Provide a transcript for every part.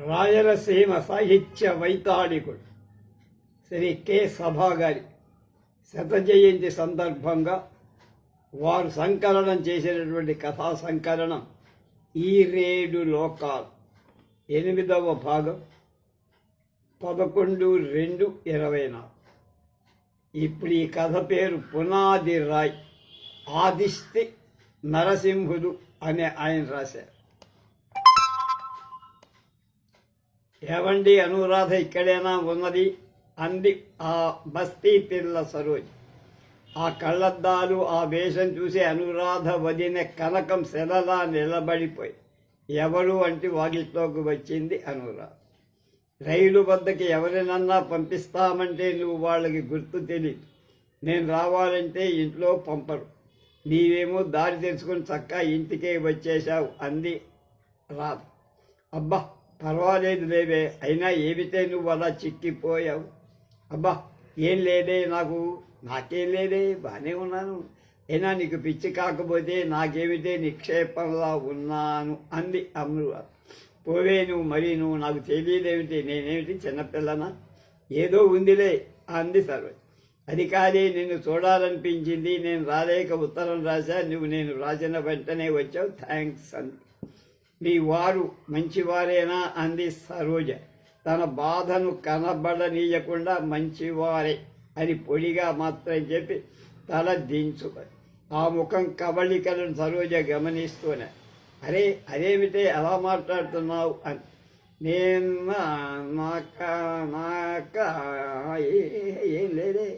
రాయలసీమ సాహిత్య వైతాళికుడు శ్రీ కె సభా గారి శత జయంతి సందర్భంగా వారు సంకలనం చేసినటువంటి కథా సంకలనం ఈరేడు లోకాలు 8వ భాగం 11/2/24. ఇప్పుడు ఈ కథ పేరు పునాది రాయ్. ఆదిస్తి నరసింహుడు అనే ఆయన రాశారు. ఏవండి అనురాధ ఇక్కడేనా ఉన్నది అంది ఆ బస్తీ పిల్ల సరోజ్. ఆ కళ్ళద్దాలు ఆ వేషం చూసి అనురాధ వదిన కనకం శలలా నిలబడిపోయి ఎవరు అంటే వాకిట్లోకి వచ్చింది అనురాధ. రైలు వద్దకి ఎవరినన్నా పంపిస్తామంటే నువ్వు వాళ్ళకి గుర్తు తెలియదు. నేను రావాలంటే ఇంట్లో పంపరు. నీవేమో దారి తెలుసుకుని చక్కా ఇంటికే వచ్చేశావు అంది రాధ. అబ్బా పర్వాలేదు లేవే, అయినా ఏమిటే నువ్వు అలా చిక్కిపోయావు. అబ్బా ఏం లేదే, నాకేం లేదే, బాగానే ఉన్నాను. అయినా నీకు పిచ్చి కాకపోతే నాకేమిటే నిక్షేపంలా ఉన్నాను అంది అమృత. పోవే నువ్వు నాకు తెలియదేమిటి, నేనేమిటి చిన్నపిల్లనా? ఏదో ఉందిలే అంది సర్వ. అది కాదే, నిన్ను చూడాలనిపించింది, నేను రాలేక ఉత్తరం రాశా, నేను రాసిన వెంటనే వచ్చావు, థ్యాంక్స్ అంది. మీ వారు మంచివారేనా అంది సరోజ. తన బాధను కనబడనీయకుండా మంచివారే అని పొడిగా మాత్రం చెప్పి తల దించుకొని ఆ ముఖం కవళికలను సరోజ గమనిస్తూనే, అరే అదేమిటే అలా మాట్లాడుతున్నావు అని. నేను ఏం లేదే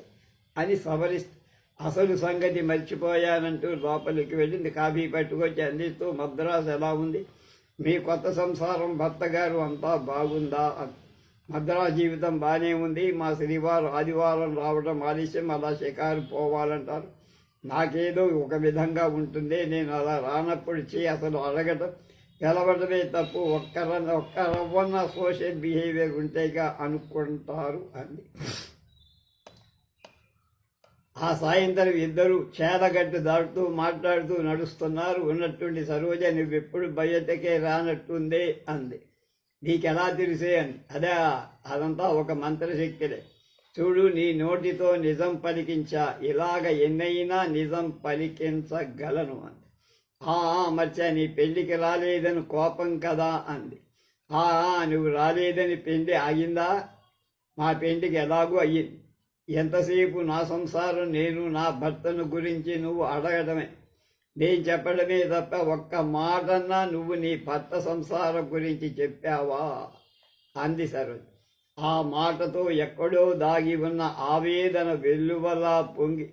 అని సవరిస్తూ అసలు సంగతి మర్చిపోయానంటూ లోపలికి వెళ్ళింది. కాఫీ పట్టుకొచ్చి అందిస్తూ, మద్రాసు ఎలా ఉంది, మీ కొత్త సంసారం, భర్త గారు అంతా బాగుందా? మద్రాసు జీవితం బాగానే ఉంది. మా శనివారం ఆదివారం రావడం ఆలస్యం, అలా షికారు పోవాలంటారు. నాకేదో ఒక విధంగా ఉంటుంది. నేను అలా రానప్పుడు అసలు అడగటం గెలవడమే తప్పు. ఒక్క రవ్వన్న సోషల్ బిహేవియర్ ఉంటేగా అనుకుంటారు అంది. ఆ సాయంత్రం ఇద్దరు చేదగట్టు దాటుతూ మాట్లాడుతూ నడుస్తున్నారు. ఉన్నట్టుండి సరోజ, నువ్వెప్పుడు బయటకే రానట్టుందే అంది. నీకెలా తెలిసే అంది. అదంతా ఒక మంత్రశక్తిలే. చూడు, నీ నోటితో నిజం పలికించా, ఇలాగ ఎన్నైనా నిజం పలికించగలను అంది. మర్చా, నీ పెళ్లికి రాలేదని కోపం కదా అంది. నువ్వు రాలేదని పెళ్లి ఆగిందా? మా పెళ్లికి ఎలాగూ అయ్యింది. ఎంతసేపు నా సంసారం, నేను నా భర్తను గురించి నువ్వు అడగడమే, నేను చెప్పడమే తప్ప ఒక్క మాటన్నా నువ్వు నీ భర్త సంసారం గురించి చెప్పావా అంది సరోజ. ఆ మాటతో ఎక్కడో దాగి ఉన్న ఆవేదన వెల్లువలా పొంగి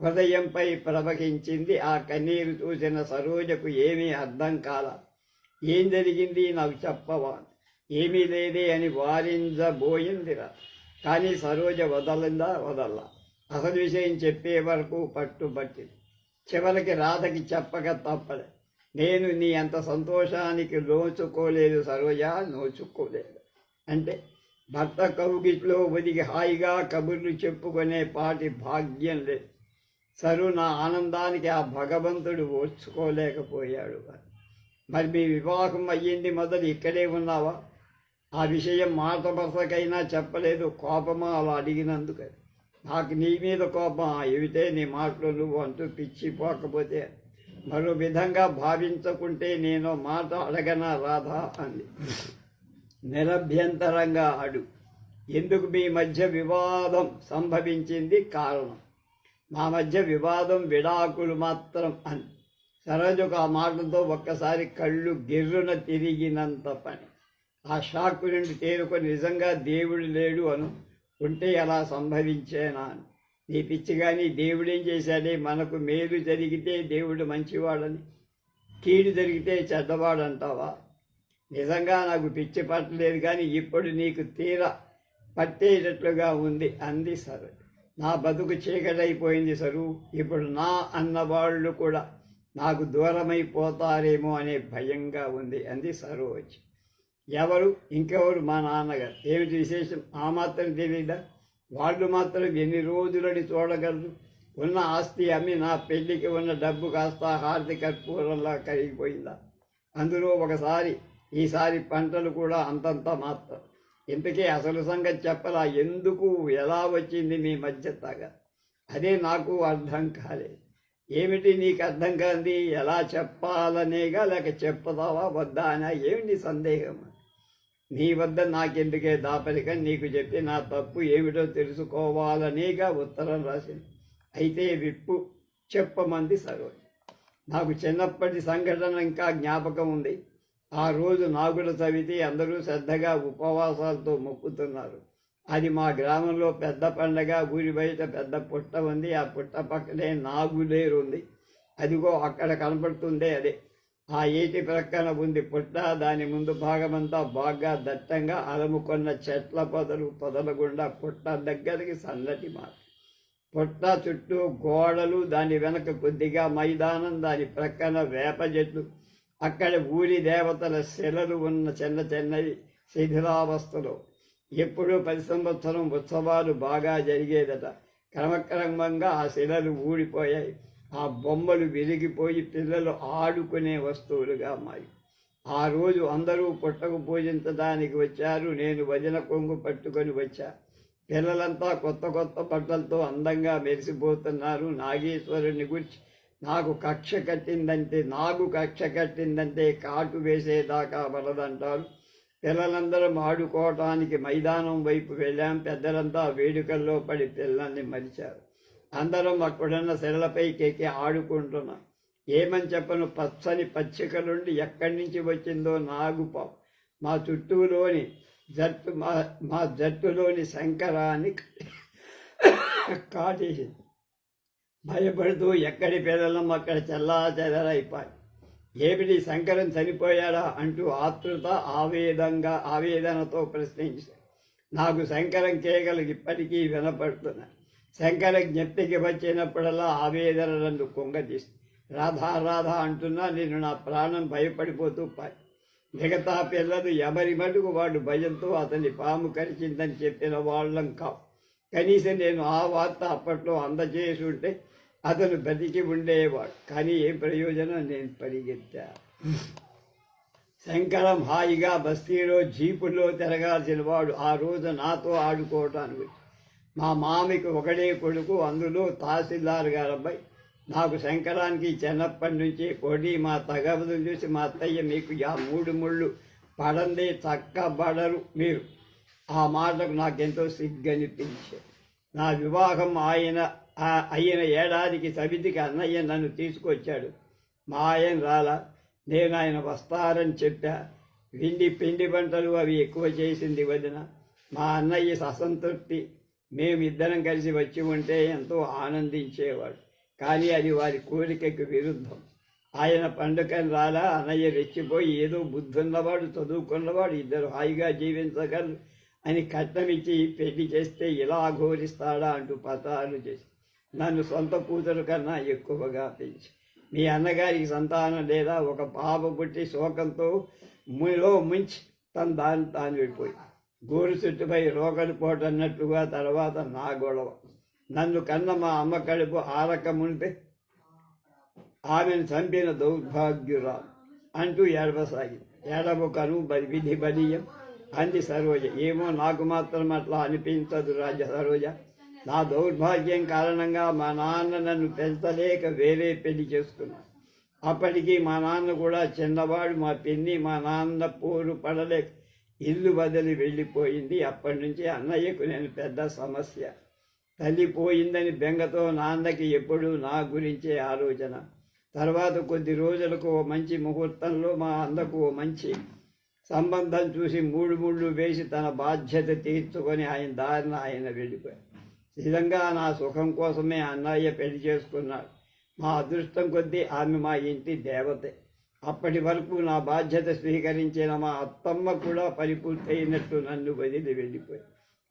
హృదయంపై ప్రవహించింది. ఆ కన్నీరు చూసిన సరోజకు ఏమీ అర్థం కాల. ఏం జరిగింది, నాకు చెప్పవా? ఏమీ లేదే అని వారించబోయిందిరా. కానీ సరోజ వదల్లా. అసలు విషయం చెప్పే వరకు పట్టుబట్టింది. చివరికి రాధకి చెప్పక తప్పలే. నేను నీ అంత సంతోషానికి నోచుకోలేదు సరోజ, నోచుకోలేదు. అంటే భర్త కౌగిట్లో ఒదిగి హాయిగా కబుర్లు చెప్పుకునే పాటి భాగ్యం లేదు. సరు, నా ఆనందానికి ఆ భగవంతుడు ఓర్చుకోలేకపోయాడు. మరి మీ వివాహం అయ్యింది మొదలు ఇక్కడే ఉన్నావా? ఆ విషయం మాట వరుసకైనా చెప్పలేదు. కోపమా అలా అడిగినందుకు? నాకు నీ మీద కోపం ఏమిటే, నీ మాటలు నువ్వు అంటూ పిచ్చిపోకపోతే మరో విధంగా భావించకుంటే నేను మాట అడగనా రాధా అంది. నిరభ్యంతరంగా అడు. ఎందుకు మీ మధ్య వివాదం సంభవించింది? కారణం మా మధ్య వివాదం విడాకులు మాత్రం అని. సరోజకు ఆ మాటలతో ఒక్కసారి కళ్ళు గిర్రున తిరిగినంత పని. ఆ షాక్ నుండి తేరుకొని నిజంగా దేవుడు లేడు ఉంటే అలా సంభవించేనా అని. నీ పిచ్చి కానీ, దేవుడేం చేశాడే? మనకు మేలు జరిగితే దేవుడు మంచివాడని, కీడు జరిగితే చెడ్డవాడంటావా? నిజంగా నాకు పిచ్చి పట్టలేదు, కానీ ఇప్పుడు నీకు తీర పట్టేటట్లుగా ఉంది అంది సరు. నా బతుకు చీకటైపోయింది సరు. ఇప్పుడు నా అన్నవాళ్ళు కూడా నాకు దూరమైపోతారేమో అనే భయంగా ఉంది అంది సరోజ్. ఎవరు? ఇంకెవరు? మా నాన్నగారు. ఏమిటి విశేషం? ఆ మాత్రం తెలియదా? వాళ్ళు మాత్రం ఎన్ని రోజులని చూడగలరు? ఉన్న ఆస్తి అమ్మి నా పెళ్లికి ఉన్న డబ్బు కాస్త హారతి కర్పూరంలా కరిగిపోయిందా? అందులో ఒకసారి ఈసారి పంటలు కూడా అంతంత మాత్రం. ఇంతకీ అసలు సంగతి చెప్పలా, ఎందుకు ఎలా వచ్చింది మీ మధ్య తగ? అదే నాకు అర్థం కాలేదు. ఏమిటి నీకు అర్థం కాంది? ఎలా చెప్పాలనేగా లేక చెప్పుతావా వద్దా అని ఏమిటి సందేహం? నీ వద్ద నాకెందుకే దాపరిక, నీకు చెప్పి నా తప్పు ఏమిటో తెలుసుకోవాలనేగా ఉత్తరం రాసింది. అయితే విప్పు చెప్పమంది సరోజ. నాకు చిన్నప్పటి సంఘటన ఇంకా జ్ఞాపకం ఉంది. ఆ రోజు నాగుల చవితి, అందరూ శ్రద్ధగా ఉపవాసాలతో మొక్కుతున్నారు. అది మా గ్రామంలో పెద్ద పండగ. ఊరి బయట పెద్ద పుట్ట ఉంది. ఆ పుట్ట పక్కనే నాగులేరు ఉంది. అదిగో అక్కడ కనపడుతుందే అదే. ఆ ఏటి ప్రక్కన ఉంది పుట్ట. దాని ముందు భాగమంతా బాగా దట్టంగా అలముకొన్న చెట్ల పొదల గుండా పుట్ట దగ్గరికి సన్నటి మాట. పుట్ట చుట్టూ గోడలు, దాని వెనక కొద్దిగా మైదానం, దాని ప్రక్కన వేప చెట్లు. అక్కడ ఊరి దేవతల శిలలు ఉన్న చిన్న చిన్నవి శిథిలావస్థలో. ఎప్పుడూ 10 సంవత్సరం ఉత్సవాలు బాగా జరిగేదట. క్రమక్రమంగా ఆ శిలలు ఊడిపోయాయి. ఆ బొమ్మలు విరిగిపోయి పిల్లలు ఆడుకునే వస్తువులుగా మారి. ఆ రోజు అందరూ పుట్టకు పూజించడానికి వచ్చారు. నేను వదిన కొంగు పట్టుకొని వచ్చా. పిల్లలంతా కొత్త కొత్త బట్టలతో అందంగా మెరిసిపోతున్నారు. నాగేశ్వరుని గురించి నాగు కక్ష కట్టిందంటే కాటు వేసేదాకా వలదంటారు. పిల్లలందరం ఆడుకోవటానికి మైదానం వైపు వెళ్ళాం. పెద్దలంతా వేడుకల్లో పడి పిల్లల్ని మరిచారు. అందరం అక్కడున్న శిలలపైకి ఎక్కి ఆడుకుంటున్నాం. ఏమని చెప్పను, పచ్చని పచ్చికలుండి ఎక్కడి నుంచి వచ్చిందో నాగుపాం మా జట్టులోని శంకరాన్ని కాటేసింది. భయపడుతూ ఎక్కడి పిల్లలం అక్కడ చెల్లాచెదరైపోయి. ఏమిటి, శంకరం చనిపోయాడా అంటూ ఆవేదనతో ప్రశ్నించాడు. నాకు శంకరం కేకలు ఇప్పటికీ వినపడుతున్నాయి. శంకరం జ్ఞప్తికి వచ్చినప్పుడల్లా ఆవేదన నన్ను కుంగతీస్తుంది. రాధా అంటున్నా నేను నా ప్రాణం భయపడిపోతూ పాయి. మిగతా పిల్లలు ఎవరి మటుకు వాడు భయంతో అతని పాము కరిచిందని చెప్పిన వాళ్ళం కావు. కనీసం నేను ఆ వార్త అప్పట్లో అందజేసి ఉంటే అతను బతికి ఉండేవాడు. కానీ ఏ ప్రయోజనం, నేను పరిగెత్తా. శంకరం హాయిగా బస్తీలో జీపుల్లో తిరగాల్సిన వాడు ఆ రోజు నాతో ఆడుకోవటానికి. మా మామికి ఒకడే కొడుకు, అందులో తహసీల్దార్ గారు అబ్బాయి. నాకు శంకరానికి చిన్నప్పటి నుంచి పొడి. మా తగబదులు చూసి మా అత్తయ్య, మీకు ఆ 3 ముళ్ళు పడందే చక్కబడరు మీరు. ఆ మాటకు నాకెంతో సిగ్గనిపించేది. నా వివాహం అయిన ఏడాదికి సవితికి అన్నయ్య నన్ను తీసుకొచ్చాడు. మా ఆయన రాలా. నేను ఆయన వస్తారని చెప్పా. పిండి వంటలు అవి ఎక్కువ చేసింది వదిన. మా అన్నయ్య అసంతృప్తి. మేమిద్దరం కలిసి వచ్చి ఉంటే ఎంతో ఆనందించేవాడు. కానీ అది వారి కోరికకు విరుద్ధం. ఆయన పండుగని రాలా. అన్నయ్య రెచ్చిపోయి, ఏదో బుద్ధున్నవాడు, చదువుకున్నవాడు, ఇద్దరు హాయిగా జీవించగలరు అని కట్నమిచ్చి పెళ్లి చేస్తే ఇలా అఘోరిస్తాడా అంటూ పతాలు చేసి నన్ను సొంత కూతురు కన్నా ఎక్కువగా పెంచి. మీ అన్నగారికి సంతానం లేదా? ఒక పాప పుట్టి శోకంతో ముంచి దాన్ని తాను వెళ్ళిపోయి గోరు చుట్టుపై రోగలు పోటన్నట్టుగా. తర్వాత నా గొడవ. నన్ను కన్న మా అమ్మ కడుపు ఆరక మునిపే ఆమెను చంపిన దౌర్భాగ్యురాలు అంటూ ఏడవసాగింది. ఏడవకను విధి బలీయం అంది సరోజ. ఏమో నాకు మాత్రం అట్లా అనిపించదు సరోజ. నా దౌర్భాగ్యం కారణంగా మా నాన్న నన్ను పెంచలేక వేరే పెళ్లి చేసుకున్నాను. అప్పటికి మా నాన్న కూడా చిన్నవాడు. మా పిన్ని మా నాన్న పోరు పడలేక ఇల్లు వదిలి వెళ్ళిపోయింది. అప్పటి నుంచి అన్నయ్యకు నేను పెద్ద సమస్య. తల్లి పోయిందని బెంగతో నాన్నకి ఎప్పుడూ నా గురించే ఆలోచన. తర్వాత కొద్ది రోజులకు ఓ మంచి ముహూర్తంలో మా అన్నకు ఓ మంచి సంబంధం చూసి 3 ముళ్ళు వేసి తన బాధ్యత తీర్చుకొని ఆయన దారిన ఆయన వెళ్ళిపోయాడు. నిజంగా నా సుఖం కోసమే అన్నయ్య పెళ్లి చేసుకున్నాడు. మా అదృష్టం కొద్దీ ఆమె మా ఇంటి దేవతే. అప్పటి వరకు నా బాధ్యత స్వీకరించిన మా అత్తమ్మ కూడా పరిపూర్తయినట్టు నన్ను వదిలి వెళ్ళిపోయి.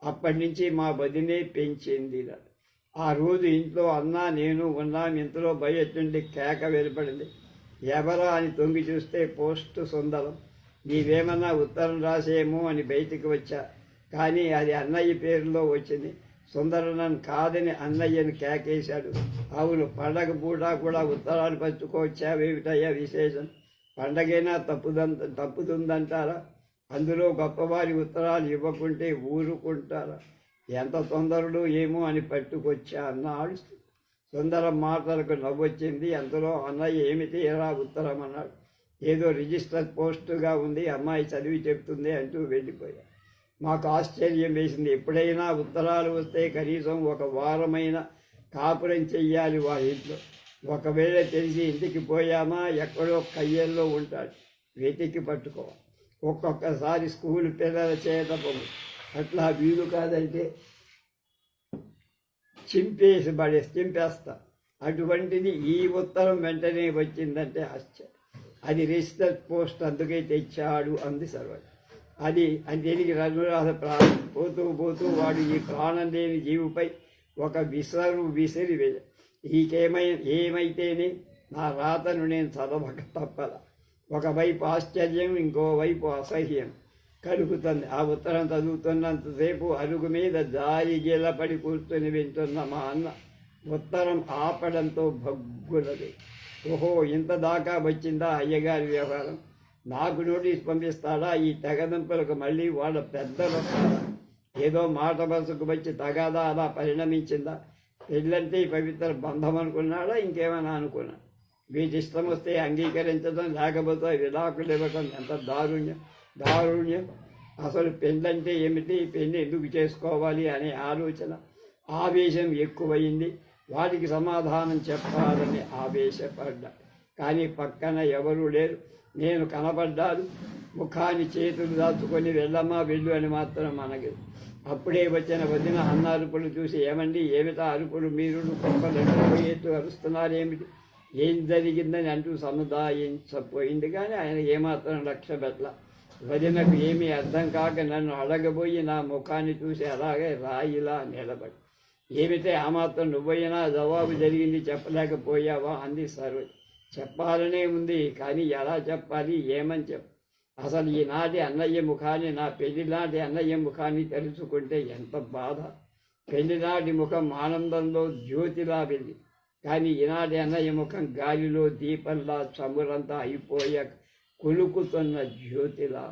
అప్పటి నుంచి మా వదినే పెంచింది. ఆ రోజు ఇంట్లో అన్నా నేను ఉన్నాం. ఇంతలో బయట నుండి కేక వెలుపడింది. ఎవరా అని తొంగి చూస్తే పోస్టు సుందరం. నీవేమన్నా ఉత్తరం రాసేమో అని బయటికి వచ్చా. కానీ అది అన్నయ్య పేరులో వచ్చింది. సుందరనన్ కాదని అన్నయ్యను కేకేశాడు. అవును, పండగ పూట కూడా ఉత్తరాలు పంచుకోవచ్చావేమిటయ్యా విశేషం? పండగైనా తప్పుతుందంటారా? అందులో గొప్పవారి ఉత్తరాలు ఇవ్వకుంటే ఊరుకుంటారా? ఎంత తొందరలో ఏమో అని పట్టుకొచ్చా అన్నాడు. సుందరం మాటలకు నవ్వొచ్చింది. అంతలో అన్నయ్య ఏమిటి ఎలా ఉత్తరం అన్నాడు. ఏదో రిజిస్టర్ పోస్టుగా ఉంది, అమ్మాయి చదివి చెప్తుంది అంటూ వెళ్ళిపోయా. మాకు ఆశ్చర్యం వేసింది. ఎప్పుడైనా ఉత్తరాలు వస్తే కనీసం ఒక వారమైనా కాపురం చెయ్యాలి వారింట్లో. ఒకవేళ తెలిసి ఇంటికి పోయామా ఎక్కడో కయ్యల్లో ఉంటాడు, వెతికి పట్టుకోవాలి. ఒక్కొక్కసారి స్కూల్ పిల్లల చేత అట్లా వీలు కాదంటే చింపేస్తా. అటువంటిది ఈ ఉత్తరం వెంటనే వచ్చిందంటే ఆశ్చర్యం. అది రిజిస్టర్ పోస్ట్, అందుకే తెచ్చాడు అంది సర్వజ. అది తిరిగి రఘురాధ పోతూ వాడు ఈ ప్రాణం లేని జీవుపై ఒక విసిరి ఏమైతేనే నా రాతను నేను చదవక తప్పల. ఒకవైపు ఆశ్చర్యం, ఇంకోవైపు అసహ్యం కలుగుతుంది. ఆ ఉత్తరం చదువుతున్నంతసేపు అరుగు మీద జారి గీలపడి కూర్చొని వింటున్న మా అన్న ఉత్తరం ఆపడంతో భగ్గులది. ఓహో, ఇంత దాకా వచ్చిందా అయ్యగారి వ్యవహారం? నాకు నోటీస్ పంపిస్తాడా? ఈ తెగదంపులకు మళ్ళీ వాళ్ళ పెద్దలు వస్తారా? ఏదో మాట బస్సుకు వచ్చి తగాదా అలా పరిణమించిందా? పెళ్ళంటే పవిత్ర బంధం అనుకున్నాడా, ఇంకేమైనా అనుకున్నా? వీటి ఇష్టం వస్తే అంగీకరించడం, లేకపోతే విడాకులు ఇవ్వటం ఎంత దారుణ్యం. అసలు పెళ్ళంటే ఏమిటి, పెళ్ళి ఎందుకు చేసుకోవాలి అనే ఆలోచన, ఆవేశం ఎక్కువయింది. వాటికి సమాధానం చెప్పాలని ఆవేశపడ్డా. కానీ పక్కన ఎవరూ లేరు. నేను కనపడ్డాను. ముఖాన్ని చేతులు దాచుకొని వెళ్ళమ్మా వెళ్ళు అని మాత్రం మనకి. అప్పుడే వచ్చిన వదిన అన్న అరుపులు చూసి, ఏమండి ఏమిటా అరుపులు, మీరు కుప్పలు అరుస్తున్నారేమిటి, ఏం జరిగిందని అంటూ సముదాయించపోయింది. కానీ ఆయన ఏమాత్రం లక్ష్య పెట్టల. వదినకు ఏమీ అర్థం కాక నన్ను అడగబోయి నా ముఖాన్ని చూసి అలాగే రాయిలా నిలబడి, ఏమిటే ఆ మాత్రం నువ్వైనా జవాబు జరిగింది చెప్పలేకపోయావా అంది సర్వ. చెప్పాలనే ఉంది, కానీ ఎలా చెప్పాలి, ఏమని చెప్పు? అసలు ఈనాటి అన్నయ్య ముఖాన్ని, నా పెళ్లినాటి అన్నయ్య ముఖాన్ని తెలుసుకుంటే ఎంత బాధ. పెళ్లినాటి ముఖం ఆనందంలో జ్యోతిలా వెళ్ళి, కానీ ఈనాటి అన్నయ్య ముఖం గాలిలో దీపంలా చమురంతా అయిపోయా కులుకుతున్న జ్యోతిలా.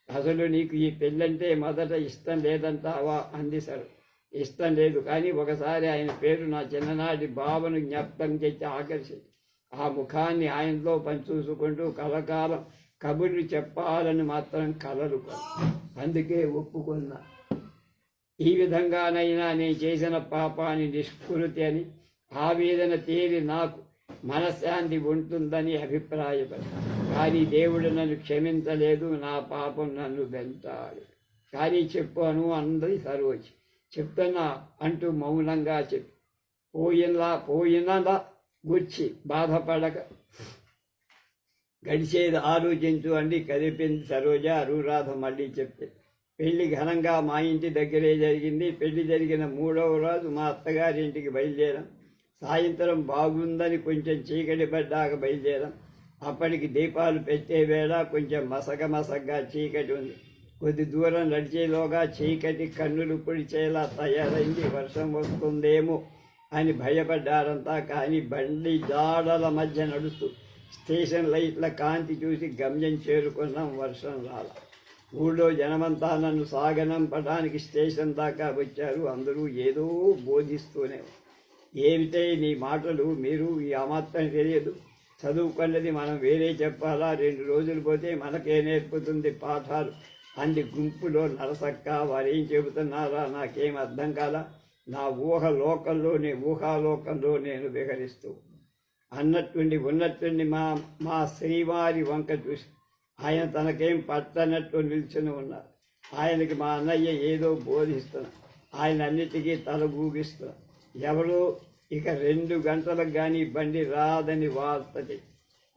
అసలు నీకు ఈ పెళ్ళంటే మొదట ఇష్టం లేదంటావా అంది సరు. ఇష్టం లేదు, కానీ ఒకసారి ఆయన పేరు నా చిన్ననాటి భావను జ్ఞాపకం చేసి ఆకర్షించి ఆ ముఖాన్ని ఆయనలో పనిచూసుకుంటూ కలకాలం కబుర్లు చెప్పాలని మాత్రం కలలు. అందుకే ఒప్పుకున్నా. ఈ విధంగానైనా నేను చేసిన పాపాన్ని నిష్కృతి అని ఆవేదన తేలి నాకు మనశ్శాంతి ఉంటుందని అభిప్రాయపడి, కానీ దేవుడు నన్ను క్షమించలేదు, నా పాపం నన్ను వెంటాడు. కానీ చెప్పాను అందరి సరోజి. చెప్తున్నా అంటూ మౌనంగా చెప్పి పోయినలా గుచ్చి బాధపడక గడిచేది ఆలోచించు అండి కదిపింది సరోజ. అనురాధ మళ్ళీ చెప్తే, పెళ్లి ఘనంగా మా ఇంటి దగ్గరే జరిగింది. పెళ్లి జరిగిన 3వ రోజు మా అత్తగారింటికి బయలుదేరాం. సాయంత్రం బాగుందని కొంచెం చీకటి పడ్డాక బయలుదేరాం. అప్పటికి దీపాలు పెట్టే వేళ కొంచెం మసగగా చీకటి ఉంది. కొద్ది దూరం నడిచేలోగా చీకటి కన్నులు పొడిచేలా తయారైంది. వర్షం వస్తుందేమో అని భయపడ్డారంతా. కానీ బండి జాడల మధ్య నడుస్తూ స్టేషన్ లైట్ల కాంతి చూసి గమ్యం చేరుకున్నాం. వర్షం రాల. ఊళ్ళో జనమంతా నన్ను సాగనంపడానికి స్టేషన్ దాకా వచ్చారు. అందరూ ఏదో బోధిస్తూనే, ఏమిటే నీ మాటలు, మీరు ఈ అమాత్రం తెలియదు, చదువుకున్నది మనం వేరే చెప్పాలా, 2 రోజులు పోతే మనకే నేర్పుతుంది పాఠాలు అంది గుంపులో నరసక్క. వారేం చెబుతున్నారా నాకేం అర్థం కాల. నా ఊహాలోకంలో నేను విహరిస్తూ ఉన్నట్టుండి మా శ్రీవారి వంక చూసి ఆయన తనకేం పట్టనట్టు నిల్చుని ఉన్నారు. ఆయనకి మా అన్నయ్య ఏదో బోధిస్తున్నా, ఆయన అన్నిటికీ తలగూగిస్తున్నా. ఎవరో ఇక 2 గంటలకు కానీ బండి రాదని వార్త.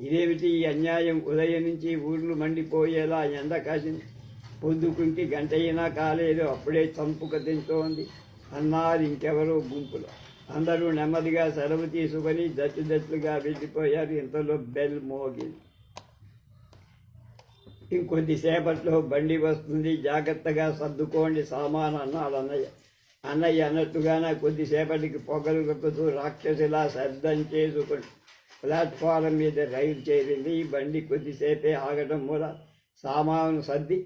ఇదేమిటి ఈ అన్యాయం? ఉదయం నుంచి ఊర్లు మండిపోయేలా ఎండ కాసింది. పొద్దుకుంటి గంట అయినా కాలేదు, అప్పుడే చంపుక తింటోంది అన్నారు ఇంకెవరో గుంపులో. అందరూ నెమ్మదిగా సెలవు తీసుకొని దచ్చుగా వెళ్ళిపోయారు. ఇంతలో బెల్ మోగింది. ఇంకొద్దిసేపట్లో బండి వస్తుంది, జాగ్రత్తగా సర్దుకోండి సామాను అన్నాడు అన్నయ్య. అన్నయ్య అన్నట్టుగానే కొద్దిసేపటికి పొగలు కక్కుతూ రాక్షసిలా శబ్దం చేసుకుని ప్లాట్ఫారం మీద రైలు చేరింది. బండి కొద్దిసేపే ఆగటం మూల సామాను సర్ది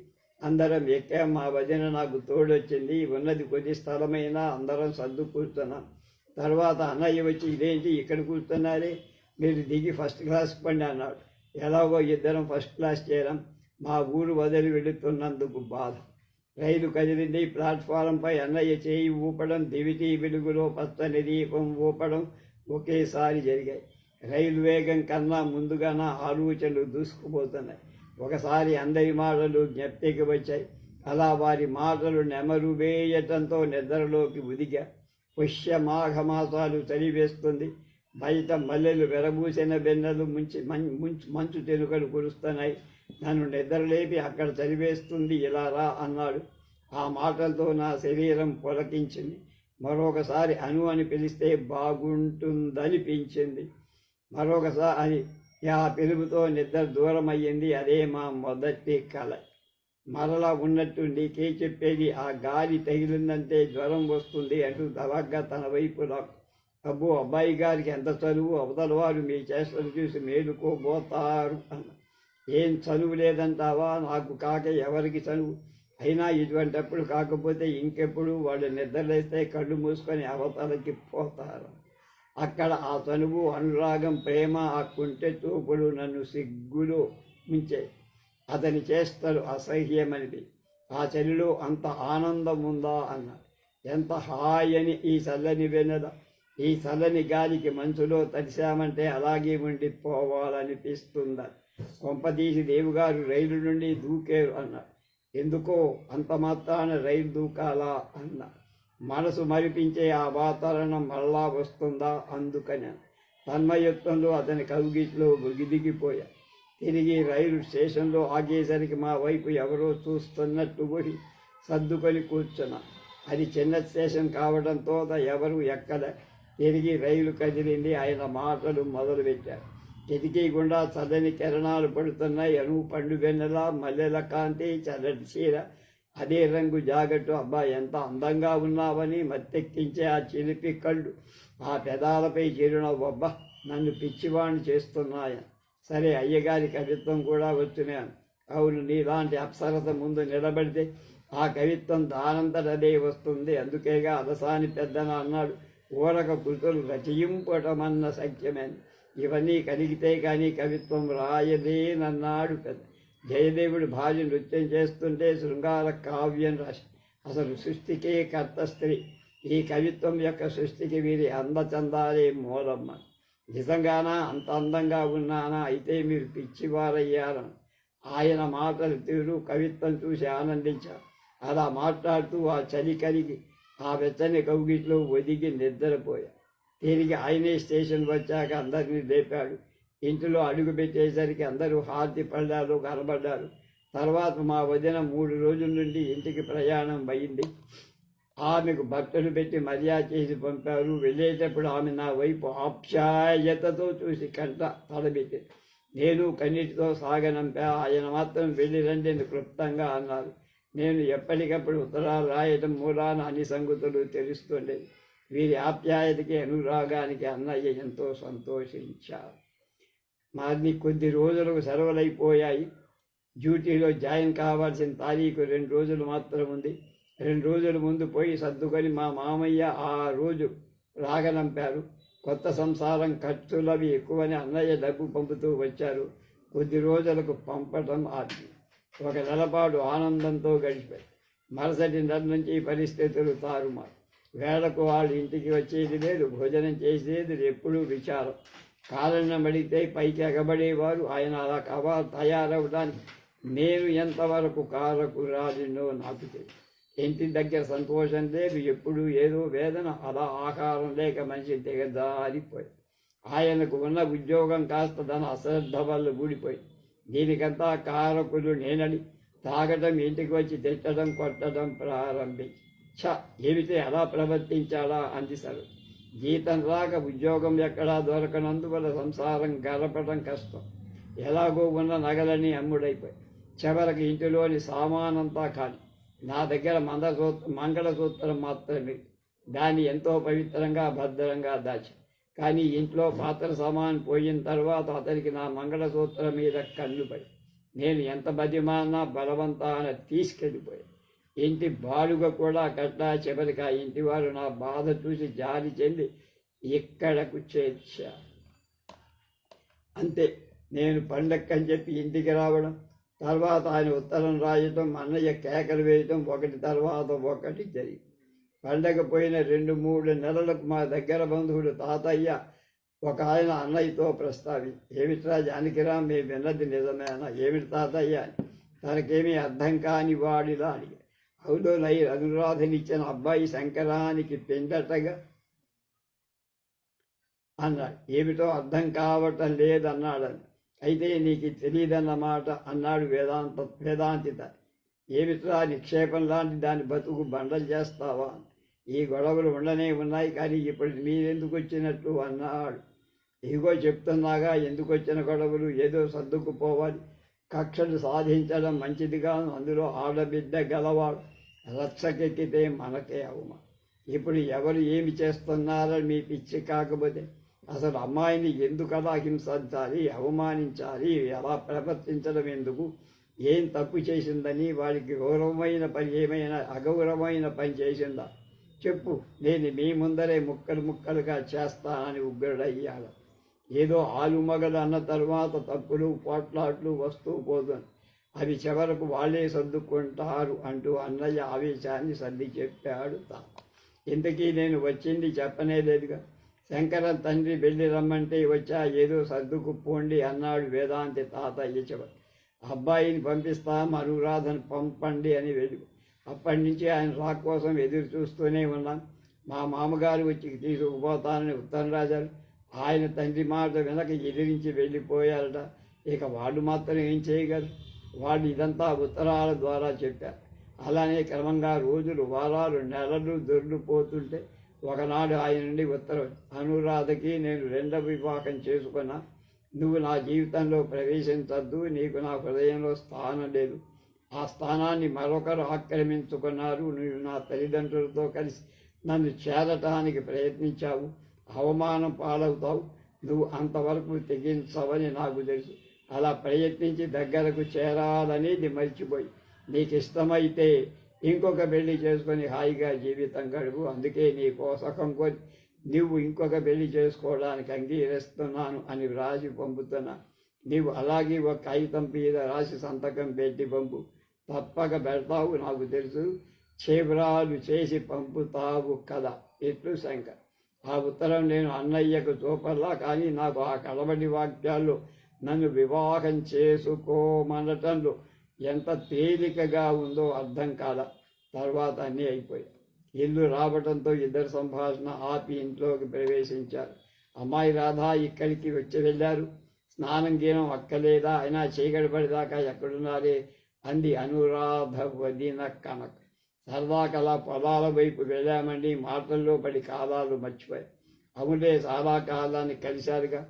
అందరం ఎక్కాం. మా వదిన నాకు తోడొచ్చింది. ఉన్నది కొద్ది స్థలమైనా అందరం సర్దు కూర్చున్నాం. తర్వాత అన్నయ్య వచ్చి, ఇదేంటి ఇక్కడ కూర్చున్నారే, మీరు దిగి ఫస్ట్ క్లాస్ పండి అన్నాడు. ఎలాగో ఇద్దరం ఫస్ట్ క్లాస్ చేరాం. మా ఊరు వదిలి వెళుతున్నందుకు బాధ. రైలు కదిలింది. ప్లాట్ఫారంపై అన్నయ్య చేయి ఊపడం, దివిటి వెలుగులో పచ్చని దీపం ఊపడం ఒకేసారి జరిగాయి. రైలు వేగం కన్నా ముందుగా నా ఆలోచనలు దూసుకుపోతున్నాయి. ఒకసారి అందరి మాటలు జ్ఞప్తికి వచ్చాయి. అలా వారి మాటలు నెమరు వేయటంతో నిద్రలోకి ఉదిగా. పుష్య మాఘమాసాలు చలివేస్తుంది. బయట మల్లెలు వెరబూసిన వెన్నెలు మంచు తెనుకలు కురుస్తున్నాయి. నన్ను నిద్రలేపి అక్కడ చలివేస్తుంది, ఇలా రా అన్నాడు. ఆ మాటలతో నా శరీరం పొలకించింది. మరొకసారి అను అని పిలిస్తే బాగుంటుందనిపించింది. మరొకసారి ఆ పిలుపుతో నిద్ర దూరం అయ్యింది. అదే మా మొదటి కల. మరలా ఉన్నట్టుండి కే చెప్పేది, ఆ గాలి తగిలిందంటే జ్వరం వస్తుంది అంటూ దవగ్గా తన వైపు అబ్బో, అబ్బాయి గారికి ఎంత చదువు, అవతల వారు మీ చేష్టలు చూసి మేలుకోబోతారు అన్న. ఏం చదువు లేదంటావా? నాకు కాక ఎవరికి చదువు? అయినా ఇటువంటప్పుడు కాకపోతే ఇంకెప్పుడు వాళ్ళు నిద్రలేస్తే కళ్ళు మూసుకొని అవతలకి పోతారు. అక్కడ ఆ చనువు, అనురాగం, ప్రేమ, ఆ కుంటె చూపులు నన్ను సిగ్గులో ముంచాయి. అతని చేష్టలు అసహ్యమనిపి, ఆ చలిలో అంత ఆనందం ఉందా అన్న. ఎంత హాయని ఈ చల్లని వెన్నెల, ఈ చల్లని గాలికి మంచులో తడిశామంటే అలాగే ఉండిపోవాలనిపిస్తుందా? కొంపదీసి దేవుగారు రైలు నుండి దూకేరు అన్నారు. ఎందుకో అంత మాత్రాన రైలు దూకాలా అన్న. మనసు మరిపించే ఆ వాతావరణం మళ్ళా వస్తుందా అందుకని. తన్మయత్వంలో అతని కౌగిట్లో దిగిపోయా. తిరిగి రైలు స్టేషన్లో ఆగేసరికి మా వైపు ఎవరో చూస్తున్నట్టు పోయి సర్దుకొని కూర్చున్నా. అది చిన్న స్టేషన్ కావడంతో ఎవరు ఎక్కలే. తిరిగి రైలు కదిలింది. ఆయన మాటలు మొదలుపెట్టారు. కిటికీ గుండా చల్లని కిరణాలు పడుతున్నాయి. అను పండు వెన్నెల, మల్లెల కాంతి, చల్లటి చీర, అదే రంగు జాకెట్టు. అబ్బా, ఎంత అందంగా ఉన్నావని మత్తెక్కించే ఆ చిలిపి కళ్ళు, ఆ పెదాలపై చిరునవ్వు, అబ్బా నన్ను పిచ్చివాణ్ణి చేస్తున్నాయ. సరే, అయ్యగారి కవిత్వం కూడా వచ్చినాను. అవును, నీలాంటి అప్సరస ముందు నిలబడితే ఆ కవిత్వం దానంతటదే వస్తుంది. అందుకేగా అలసాని పెద్దన అన్నాడు. ఊరక కృతులు రచయింపటమన్న సత్యమని. ఇవన్నీ కలిగితే కానీ కవిత్వం రాయలేనన్నాడు పెద్ద. జయదేవుడు భార్య నృత్యం చేస్తుంటే శృంగార కావ్యం రాసి. అసలు సృష్టికే కర్త స్త్రీ. ఈ కవిత్వం యొక్క సృష్టికి వీరి అందచందాలే మూలమ్మ. నిజంగానా అంత అందంగా ఉన్నానా? అయితే మీరు పిచ్చివారయ్యారని. ఆయన మాటలు తీరు, కవిత్వం చూసి ఆనందించారు. అలా మాట్లాడుతూ ఆ చలి కలిగి ఆ వెచ్చని కౌగిట్లో ఒదిగి నిద్రపోయా. తిరిగి ఆయనే స్టేషన్ వచ్చాక అందరినీ లేపాడు. ఇంటిలో అడుగు పెట్టేసరికి అందరూ హారతి పళ్ళాలు కనబడ్డారు. తర్వాత మా వదిన 3 రోజుల నుండి ఇంటికి ప్రయాణం అయింది. ఆమెకు బట్టలు పెట్టి మర్యాద చేసి పంపారు. వెళ్ళేటప్పుడు ఆమె నా వైపు ఆప్యాయతతో చూసి కంట తలబెట్టి నేను కన్నిటితో సాగనంపా. ఆయన మాత్రం వెళ్ళి రండి అని క్లుప్తంగా అన్నారు. నేను ఎప్పటికప్పుడు ఉత్తరాలు రాయటం మూలాన అన్ని సంగతులు తెలుస్తుండేది. వీరి ఆప్యాయతకి, అనురాగానికి అన్నయ్య ఎంతో సంతోషించారు. మాది కొద్ది రోజులకు సెలవులైపోయాయి. డ్యూటీలో జాయిన్ కావాల్సిన తారీఖు 2 రోజులు మాత్రం ఉంది. 2 రోజుల ముందు పోయి సర్దుకొని మా మామయ్య ఆ రోజు రాగనంపారు. కొత్త సంసారం ఖర్చులవి ఎక్కువని అన్నయ్య డబ్బు పంపుతూ వచ్చారు. కొద్ది రోజులకు పంపటం ఆపి 1 నెలపాటు ఆనందంతో గడిపాయి. మరుసటి నెల నుంచి పరిస్థితులు తారుమారు. వేళకు వాళ్ళు ఇంటికి వచ్చేది లేదు, భోజనం చేసేది ఎప్పుడూ విచారం. కారణం అడిగితే పైకి ఎగబడేవారు. ఆయన అలా తయారవడానికి నేను ఎంతవరకు కారకురాలినో నాకు తెలియదు. ఇంటి దగ్గర సంతోషం లేదు, ఎప్పుడు ఏదో వేదన. అలా ఆహారం లేక మనిషి దిగజారిపోయి ఆయనకు ఉన్న ఉద్యోగం కాస్త తన అశ్రద్ధ వల్ల ఊడిపోయి దీనికంతా కారకులు నేనని తాగటం, ఇంటికి వచ్చి తిట్టడం, కొట్టడం ప్రారంభించి ఏమిటి అలా ప్రవర్తించాలా అంది సరు. జీతం రాక ఉద్యోగం ఎక్కడా దొరకనందువల్ల సంసారం గడపడం కష్టం. ఎలాగో ఉన్న నగలని అమ్ముడైపోయి చివరికి ఇంటిలోని సామానంతా ఖాళీ. నా దగ్గర మంగళసూత్రం మాత్రమే. దాన్ని ఎంతో పవిత్రంగా భద్రంగా దాచి కానీ ఇంట్లో పాత్ర సామాను పోయిన తర్వాత అతనికి నా మంగళసూత్రం మీద కన్ను పడి నేను ఎంత బతిమానా బలవంతాన తీసుకెళ్ళిపోయాను. ఇంటి బాలుగా కూడా కట్టా చివరికి ఆ ఇంటి వారు నా బాధ చూసి జాలి చెంది ఇక్కడకు చేర్చారు. అంతే. నేను పండక్కని చెప్పి ఇంటికి రావడం, తర్వాత ఆయన ఉత్తరం రాయటం, అన్నయ్య కేకలు వేయటం ఒకటి తర్వాత ఒకటి జరిగింది. పండగ పోయిన 2-3 నెలలకు మా దగ్గర బంధువుడు తాతయ్య ఒక ఆయన అన్నయ్యతో ఏమిట్రా జానకిరాం, మేము విన్నది నిజమేనా? ఏమిటి తాతయ్య అని తనకేమీ అర్థం కాని వాడిలా అడిగా. అవులో అనురాధనిచ్చిన అబ్బాయి శంకరానికి పెండటగా అన్నాడు. ఏమిటో అర్థం కావటం లేదన్నాడని. అయితే నీకు తెలియదన్నమాట అన్నాడు వేదాంతిత. ఏమిట్రా నిక్షేపం లాంటి దాని బతుకు బండలు చేస్తావా? ఈ గొడవలు ఉండనే ఉన్నాయి, కానీ ఇప్పుడు మీరెందుకు వచ్చినట్టు అన్నాడు. ఇదిగో చెప్తున్నాగా ఎందుకు వచ్చిన గొడవలు, ఏదో సర్దుకుపోవాలి. కక్షలు సాధించడం మంచిదిగాను, అందులో ఆడబిడ్డ గలవాడు రచ్చకెక్కితే మనకే అవమానం. ఇప్పుడు ఎవరు ఏమి చేస్తున్నారని మీ పిచ్చి కాకపోతే అసలు అమ్మాయిని ఎందుకలా హింసించాలి, అవమానించాలి, ఎలా ప్రవర్తించడం ఎందుకు? ఏం తప్పు చేసిందని, వాడికి గౌరవమైన పని ఏమైనా అగౌరవమైన పని చేసిందా చెప్పు, నేను మీ ముందరే ముక్కలు ముక్కలుగా చేస్తానని ఉగ్రుడయ్యాడు. ఏదో ఆలుమగలు అన్న తర్వాత తప్పులు పోట్లాట్లు వస్తూ పోతుంది, అవి చివరకు వాళ్ళే సర్దుకుంటారు అంటూ అన్నయ్య ఆవేశాన్ని సర్ది చెప్పాడు. ఇంతకీ నేను వచ్చింది చెప్పనే లేదుగా. శంకరం తండ్రి వెళ్ళి రమ్మంటే వచ్చా, ఏదో సర్దుకుపోండి అన్నాడు వేదాంతి తాతయ్య చివరి. అబ్బాయిని పంపిస్తాం, అనురాధను పంపండి అని వెళ్ళి అప్పటి నుంచి ఆయన రాక్ కోసం ఎదురు చూస్తూనే ఉన్నాం. మా మామగారు వచ్చి తీసుకుపోతానని ఉత్తరం రాశారు. ఆయన తండ్రి మాట వెనక ఎదిరించి వెళ్ళిపోయారట. ఇక వాళ్ళు మాత్రం ఏం చేయగలరు? వాళ్ళు ఇదంతా ఉత్తరాల ద్వారా చెప్పారు. అలానే క్రమంగా రోజులు, వారాలు, నెలలు దొర్లిపోతుంటే ఒకనాడు ఆయన నుండి ఉత్తరం, అనురాధకి నేను 2వ వివాహం చేసుకున్నా, నువ్వు నా జీవితంలో ప్రవేశించద్దు, నీకు నా హృదయంలో స్థానం లేదు. ఆ స్థానాన్ని మరొకరు ఆక్రమించుకున్నారు. నువ్వు నా తల్లిదండ్రులతో కలిసి నన్ను చేరటానికి ప్రయత్నించావు, అవమానం పాలవుతావు. నువ్వు అంతవరకు తెగించవని నాకు తెలుసు. అలా ప్రయత్నించి దగ్గరకు చేరాలనేది మర్చిపోయి నీకు ఇష్టమైతే ఇంకొక పెళ్లి చేసుకొని హాయిగా జీవితం గడుపు. అందుకే నీ కోసకం కొని నువ్వు ఇంకొక పెళ్లి చేసుకోవడానికి అంగీకరిస్తున్నాను అని రాసి పంపుతున్నా. నీవు అలాగే ఒక కాగితం మీద రాసి సంతకం పెట్టి పంపు. తప్పక పెడతావు నాకు తెలుసు. చేబ్రాలు చేసి పంపుతావు కదా. ఇట్లు శంకర్. ఆ ఉత్తరం నేను అన్నయ్యకు చూపల్లా, కానీ నాకు ఆ కడబడి వాక్యాల్లో నన్ను వివాహం చేసుకోమనటంలో ఎంత తేలికగా ఉందో అర్థం కాల. తర్వాత అన్నీ అయిపోయాయి. ఇల్లు రావడంతో ఇద్దరు సంభాషణ ఆపి ఇంట్లోకి ప్రవేశించారు. అమ్మాయి రాధా ఇక్కడికి వచ్చి వెళ్ళారు. స్నానం గీనం అక్కలేదా? అయినా చీకటి పడిదాకా ఎక్కడున్నారే అంది అనురాధ వదిన కనక. సరదాకలా పొలాల వైపు వెళ్ళామండి. మాటల్లో పడి కాలాలు మర్చిపోయాయి. అవులే, చాలా కాలాన్ని కలిశారుగా.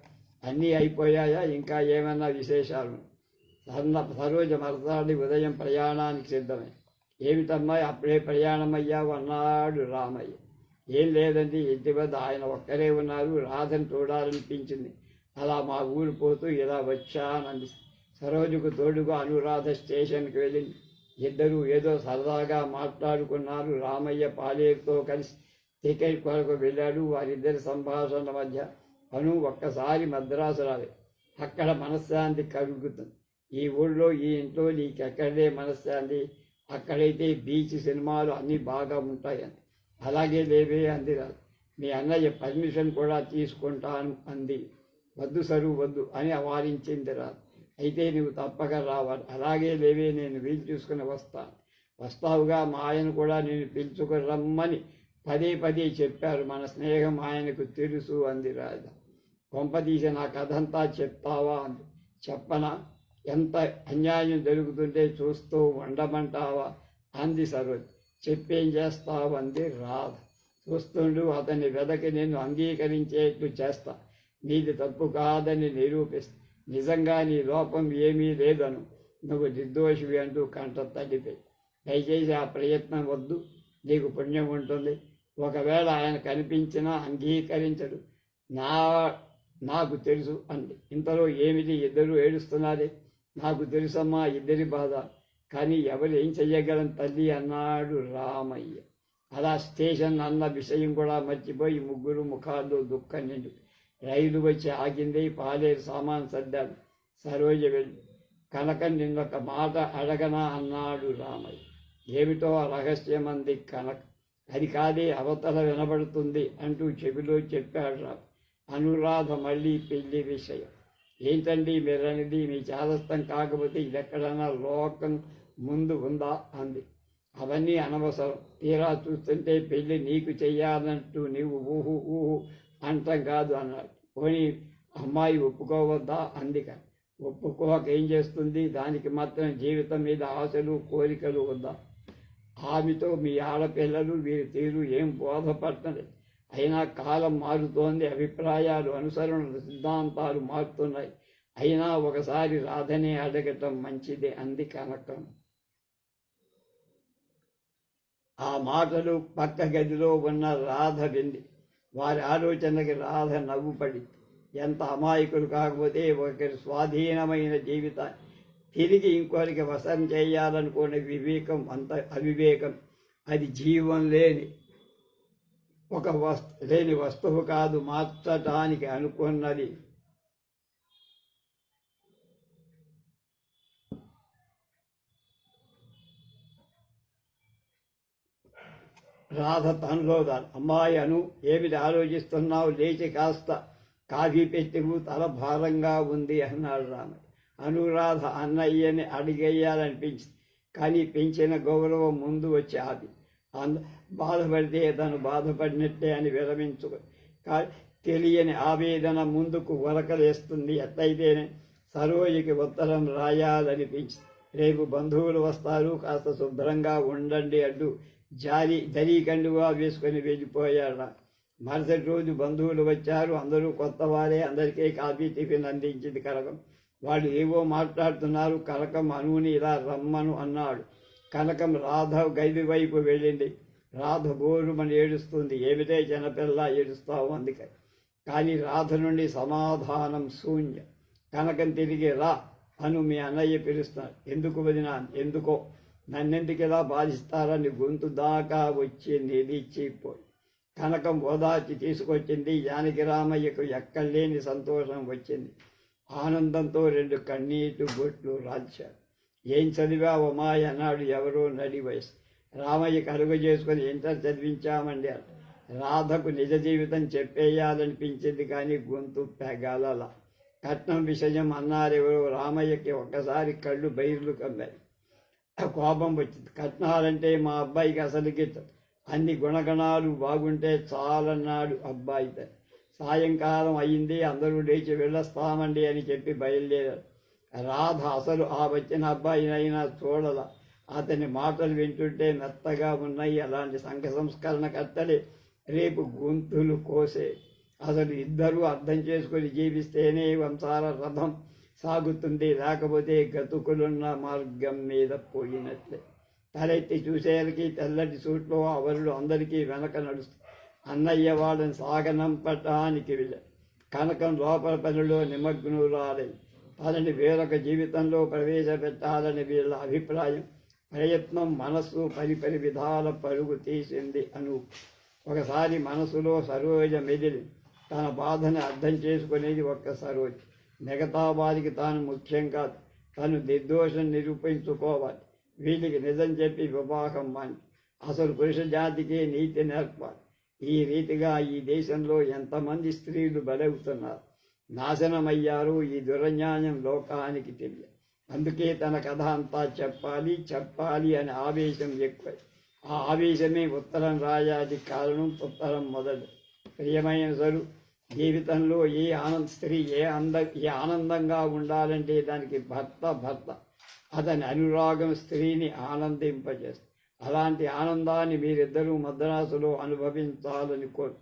అన్నీ అయిపోయాయా? ఇంకా ఏమన్నా విశేషాలు? సరోజ మరతాడి ఉదయం ప్రయాణానికి సిద్ధమై. ఏమిటమ్మా అప్పుడే ప్రయాణమయ్యావు అన్నాడు రామయ్య. ఏం లేదండి, ఇంటి వద్ద ఆయన ఒక్కరే ఉన్నారు. రాధను చూడాలనిపించింది, అలా మా ఊరు పోతూ ఇలా వచ్చానంది. సరోజకు తోడుగా అనురాధ స్టేషన్కి వెళ్ళింది. ఇద్దరూ ఏదో సరదాగా మాట్లాడుకున్నారు. రామయ్య పాలేరుతో కలిసి టికెట్ కొరకు వెళ్ళాడు. వారిద్దరి సంభాషణ మధ్య అను ఒక్కసారి మద్రాసు రాలే, అక్కడ మనశ్శాంతి కలుగుతుంది. ఈ ఊళ్ళో ఈ ఇంట్లో నీకెక్కడే మనశ్శాంతి? అక్కడైతే బీచ్, సినిమాలు అన్నీ బాగా ఉంటాయని. అలాగే లేవే అంది రాదు. మీ అన్నయ్య పర్మిషన్ కూడా తీసుకుంటాను అంది. వద్దు సరు వద్దు అని అవారించింది రాదు. అయితే నువ్వు తప్పక రావాలి. అలాగే లేవే, నేను వీలు చూసుకుని వస్తాను. వస్తావుగా, మా ఆయన కూడా నేను పిలుచుకుని రమ్మని పదే చెప్పారు. మన స్నేహం ఆయనకు తెలుసు అంది రాజ. కొంపదీసి నా కథంతా చెప్తావా అంది. చెప్పనా? ఎంత అన్యాయం జరుగుతుంటే చూస్తూ ఉండమంటావా అంది సరోజ్. చెప్పేం చేస్తావు అంది రాధ. చూస్తుండు, అతని వెదకి నేను అంగీకరించేట్లు చేస్తా. నీది తప్పు కాదని నిరూపిస్తా. నిజంగా నీ లోపం ఏమీ లేదను, నువ్వు నిర్దోషివి అంటూ కంట తగ్గిపోయి. దయచేసి ఆ ప్రయత్నం వద్దు, నీకు పుణ్యం ఉంటుంది. ఒకవేళ ఆయన కనిపించినా అంగీకరించడు. నా నాకు తెలుసు అంది. ఇంతలో ఏమిటి ఇద్దరు ఏడుస్తున్నారే? నాకు తెలుసమ్మా ఇద్దరి బాధ, కానీ ఎవరు ఏం చెయ్యగలం తల్లి అన్నాడు రామయ్య. అలా స్టేషన్ అన్న విషయం కూడా మర్చిపోయి ముగ్గురు ముఖాల్లో దుఃఖం నిండు. రైలు వచ్చి ఆగింది. పాలేరు సామాన్ సర్దాడు. సరోజ వెళ్ళి కనకం నిన్నొక మాట అడగనా అన్నాడు రామయ్య. ఏమిటో ఆ రహస్యం అంది కనక. అది కాదే అవతల వినబడుతుంది అంటూ చెవిలో చెప్పాడు రా. అనురాధ మళ్ళీ పెళ్లి విషయం. ఏంటండి మీరనేది? మీ చాదస్తం కాకపోతే ఇదెక్కడన్నా లోకం ముందు ఉందా అంది. అవన్నీ అనవసరం. తీరా చూస్తుంటే పెళ్లి నీకు చెయ్యాలంటూ నీవు ఊహు ఊహు అంటాం కాదు అన్నాడు. పోనీ అమ్మాయి ఒప్పుకోవద్దా అందిక. ఒప్పుకోక ఏం చేస్తుంది? దానికి మాత్రం జీవితం మీద ఆశలు కోరికలు వద్దా? ఆమెతో మీ ఆడపిల్లలు వీరి తీరు ఏం బోధపడుతుంది? అయినా కాలం మారుతోంది, అభిప్రాయాలు అనుసరణలు సిద్ధాంతాలు మారుతున్నాయి. అయినా ఒకసారి రాధనే అడగటం మంచిదే అంది కనకం. ఆ మాటలు పక్క గదిలో ఉన్న రాధ వింది. వారి ఆలోచనకి రాధ నవ్వుపడింది. ఎంత అమాయకులు కాకపోతే ఒకరి స్వాధీనమైన జీవితాన్ని తిరిగి ఇంకొకరికి వశం చేయాలనుకునే వివేకం అంత అవివేకం. అది జీవం లేని లేని వస్తువు కాదు, మార్చటానికి అనుకున్నది. రాధ తనలో అమ్మాయి అను, ఏమిటి ఆలోచిస్తున్నావు? లేచి కాస్త కాఫీ పెట్టివు, తల భారంగా ఉంది అన్నాడు రామయ్య. అనురాధ అన్నయ్యని అడిగేయాలనిపించింది, కానీ పెంచిన గౌరవం ముందు వచ్చి ఆపి బాధపడితే తను బాధపడినట్టే అని విరమించుకు తెలియని ఆవేదన ముందుకు వరకలేస్తుంది. ఎట్లయితేనే సరోజికి ఉత్తరం రాయాలనిపించింది. రేపు బంధువులు వస్తారు, కాస్త శుభ్రంగా ఉండండి అంటూ జరీకండుగా వేసుకొని వెళ్ళిపోయాడు. మరుసటి రోజు బంధువులు వచ్చారు. అందరూ కొత్తవారే. అందరికీ కాఫీ టిఫిన్ అందించింది కనకం. వాళ్ళు ఏవో మాట్లాడుతున్నారు. కనకం అనుని ఇలా రమ్మను అన్నాడు. కనకం రాధ గది వైపు వెళ్ళింది. రాధ గోరుమని ఏడుస్తుంది. ఏమిటే చిన్నపిల్ల ఏడుస్తావు అందుకని. కానీ రాధ నుండి సమాధానం శూన్యం. కనకం తిరిగి రా అను మీ అన్నయ్య పిలుస్తున్నాడు. ఎందుకు వదినా? ఎందుకో నన్నెందుకు ఇలా బాధిస్తారని గొంతు దాకా వచ్చి నిలిచిపోయి కనకం ఓదార్చి తీసుకొచ్చింది. జానకిరామయ్యకు ఎక్కలేని సంతోషం వచ్చింది. ఆనందంతో 2 కన్నీటి బొట్లు రాల్చాడు. ఏం చదివావు అమ్మాయి అన్నాడు ఎవరో నడి వయసు. రామయ్య కలుగ చేసుకుని ఇంటర్ చదివించామండి. రాధకు నిజ జీవితం చెప్పేయాలనిపించింది, కానీ గొంతు పెగలల. కట్నం విషయం అన్నారెవరో. రామయ్యకి ఒక్కసారి కళ్ళు బైర్లు కమ్మాయి. కోపం వచ్చింది. కట్నాలంటే మా అబ్బాయికి అసలుకి అన్ని గుణగణాలు బాగుంటే చాలన్నాడు అబ్బాయి. సాయంకాలం అయింది. అందరూ లేచి వెళ్ళొస్తామండి అని చెప్పి బయలుదేరారు. రాధ అసలు ఆ వచ్చిన అబ్బాయినైనా చూడల. అతని మాటలు వింటుంటే మెత్తగా ఉన్నాయి. అలాంటి సంఘ సంస్కరణ కర్తలే రేపు గొంతులు కోసే. అసలు ఇద్దరూ అర్థం చేసుకొని జీవిస్తేనే వంశాల రథం సాగుతుంది, లేకపోతే గతుకులున్న మార్గం మీద పోయినట్లే. తలెత్తి చూసేసరికి తెల్లటి సూట్లో అవరులు అందరికీ వెనక నడుస్తుంది. అన్నయ్య వాళ్ళని సాగనంపటానికి వెళ్ళారు. కనకం లోపల పనిలో నిమగ్నురాలై తనని వేరొక జీవితంలో ప్రవేశపెట్టాలని వీళ్ళ అభిప్రాయం. ప్రయత్నం మనస్సు పరిపరి విధాల పరుగు తీసింది. ఒకసారి మనసులో సరోజ మెదిలి తన బాధని అర్థం చేసుకునేది ఒక్క సరోజ. మిగతా వారికి తాను ముఖ్యం కాదు. తను నిర్దోషం నిరూపించుకోవాలి. వీళ్ళకి నిజం చెప్పి వివాహం మాని అసలు పురుష జాతికి నీతి నేర్పాలి. ఈ రీతిగా ఈ దేశంలో ఎంతమంది స్త్రీలు బలవుతున్నారు, నాశనమయ్యారు. ఈ దురన్యాయం లోకానికి తెలియదు. అందుకే తన కథ అంతా చెప్పాలి అనే ఆవేశం ఎక్కువ. ఆ ఆవేశమే ఉత్తరం రాయాది కారణం. ఉత్తరం మొదలు. ప్రియమైన సరు, జీవితంలో స్త్రీ ఏ ఆనందంగా ఉండాలంటే దానికి భర్త అతని అనురాగం స్త్రీని ఆనందింపజేస్తుంది. అలాంటి ఆనందాన్ని మీరిద్దరూ మద్రాసులో అనుభవించాలని కోరు.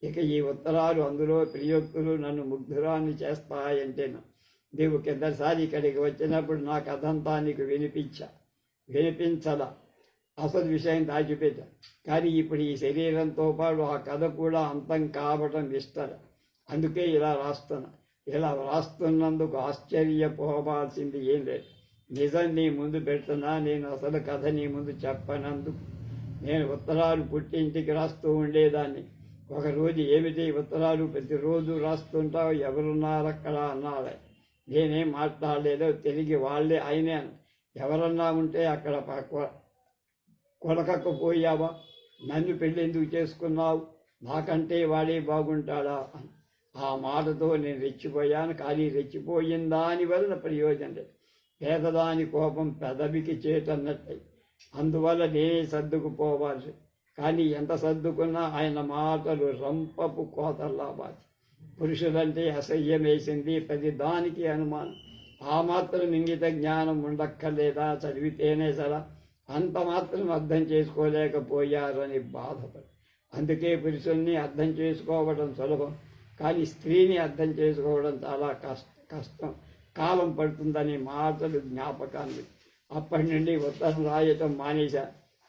ఇక ఈ ఉత్తరాలు, అందులో ప్రియోక్తులు నన్ను ముగ్ధురాన్ని చేస్తాయంటేను. నీవు కిందసారి ఇక్కడికి వచ్చినప్పుడు నా కథంతా నీకు వినిపించలా. అసలు విషయం దాచిపెట్టా. కానీ ఇప్పుడు ఈ శరీరంతో పాటు ఆ కథ కూడా అంతం కావటం ఇష్టం. అందుకే ఇలా రాస్తున్నా. ఇలా రాస్తున్నందుకు ఆశ్చర్యపోవాల్సింది ఏం లేదు. నిజం నీ ముందు పెడుతున్నా, నేను అసలు కథ నీ ముందు చెప్పనందుకు. నేను ఉత్తరాలు పుట్టింటికి రాస్తూ ఉండేదాన్ని. ఒకరోజు ఏమిటి ఉత్తరాలు ప్రతిరోజు రాస్తుంటావు, ఎవరున్నారు అక్కడ అన్నాడు. నేనేం మాట్లాడలేదో తిరిగి వాళ్ళే అయినాను. ఎవరన్నా ఉంటే అక్కడ కొలకకపోయావా, నన్ను పెళ్ళెందుకు చేసుకున్నావు, నాకంటే వాడే బాగుంటాడా అని. ఆ మాటతో నేను రెచ్చిపోయాను. కానీ రెచ్చిపోయిన దాని వలన ప్రయోజనం లేదు. పేదదాని కోపం పెదవికి చేటన్నట్టు. అందువల్ల నేనే సర్దుకుపోవాలి. కానీ ఎంత సర్దుకున్నా ఆయన మాటలు రంపపు కోతల్లా బాధ. పురుషులంటే అసహ్యం వేసింది, ప్రతి దానికి అనుమానం. ఆ మాత్రం ఇంగిత జ్ఞానం ఉండక్కర్లేదా, చదివితేనే సరా, అంత మాత్రం అర్థం చేసుకోలేకపోయారని బాధపడి. అందుకే పురుషుల్ని అర్థం చేసుకోవడం సులభం, కానీ స్త్రీని అర్థం చేసుకోవడం చాలా కష్టం, కాలం పడుతుందని మాటలు జ్ఞాపకాన్ని. అప్పటి నుండి ఉత్తరం రాయటం మానేశా.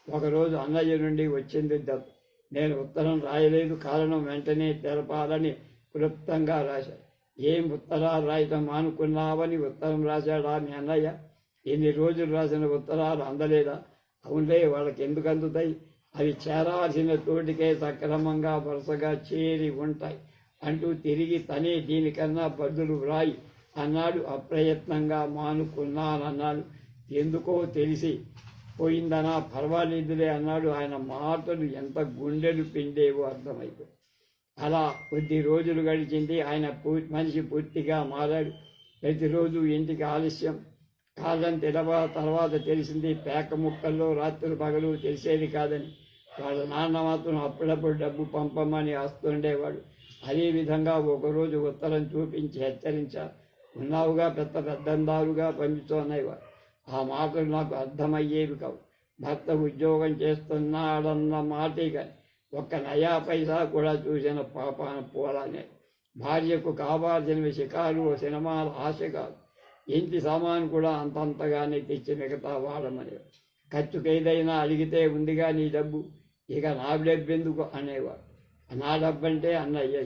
ఒకరోజు అన్నయ్య నుండి వచ్చింది దెబ్బ. నేను ఉత్తరం రాయలేదు, కారణం వెంటనే తెలపాలని క్లుప్తంగా రాశాడు. ఏం ఉత్తరాలు రాయటం మానుకున్నావని ఉత్తరం రాశాడా మీ అన్నయ్య? ఎన్ని రోజులు రాసిన ఉత్తరాలు అందలేదా? అవునులే, వాళ్ళకి ఎందుకు అందుతాయి? అవి చేరాల్సిన తోటికే సక్రమంగా వరుసగా చేరి ఉంటాయి అంటూ తిరిగి తనే దీనికన్నా బదులు వ్రాయి అన్నాడు. అప్రయత్నంగా మానుకున్నానన్నాడు. ఎందుకో తెలిసి పోయిందనా, పర్వాలేదులే అన్నాడు. ఆయన మాటలు ఎంత గుండెలు పిండేవో అర్థమైపోయి. అలా కొద్ది రోజులు గడిచింది. ఆయన మనిషి పూర్తిగా మారాడు. ప్రతిరోజు ఇంటికి ఆలస్యం. కాలం తర్వాత తెలిసింది పేక ముక్కల్లో రాత్రులు పగలు తెలిసేది కాదని. వాళ్ళ నాన్న మాత్రం అప్పుడప్పుడు డబ్బు పంపమని వస్తుండేవాడు. అదేవిధంగా ఒకరోజు ఉత్తరం చూపించి హెచ్చరించారు. ఉన్నావుగా పెద్దందారుగా పంపుతోనేవాడు. ఆ మాటలు నాకు అర్థమయ్యేవి కావు. భర్త ఉద్యోగం చేస్తున్నాడన్న మాటే కానీ ఒక్క నయా పైసా కూడా చూసిన పాపాన పోలానే. భార్యకు కావాల్సినవి షికారు, సినిమాల ఆశ కాదు. ఇంటి సామాను కూడా అంతంతగానే తెచ్చి మిగతా వాడమనేవాడు. ఖర్చుకేదైనా అడిగితే ఉందిగా నీ డబ్బు, ఇక నా డబ్బు ఎందుకు అనేవాడు. నా డబ్బంటే అన్నయ్య.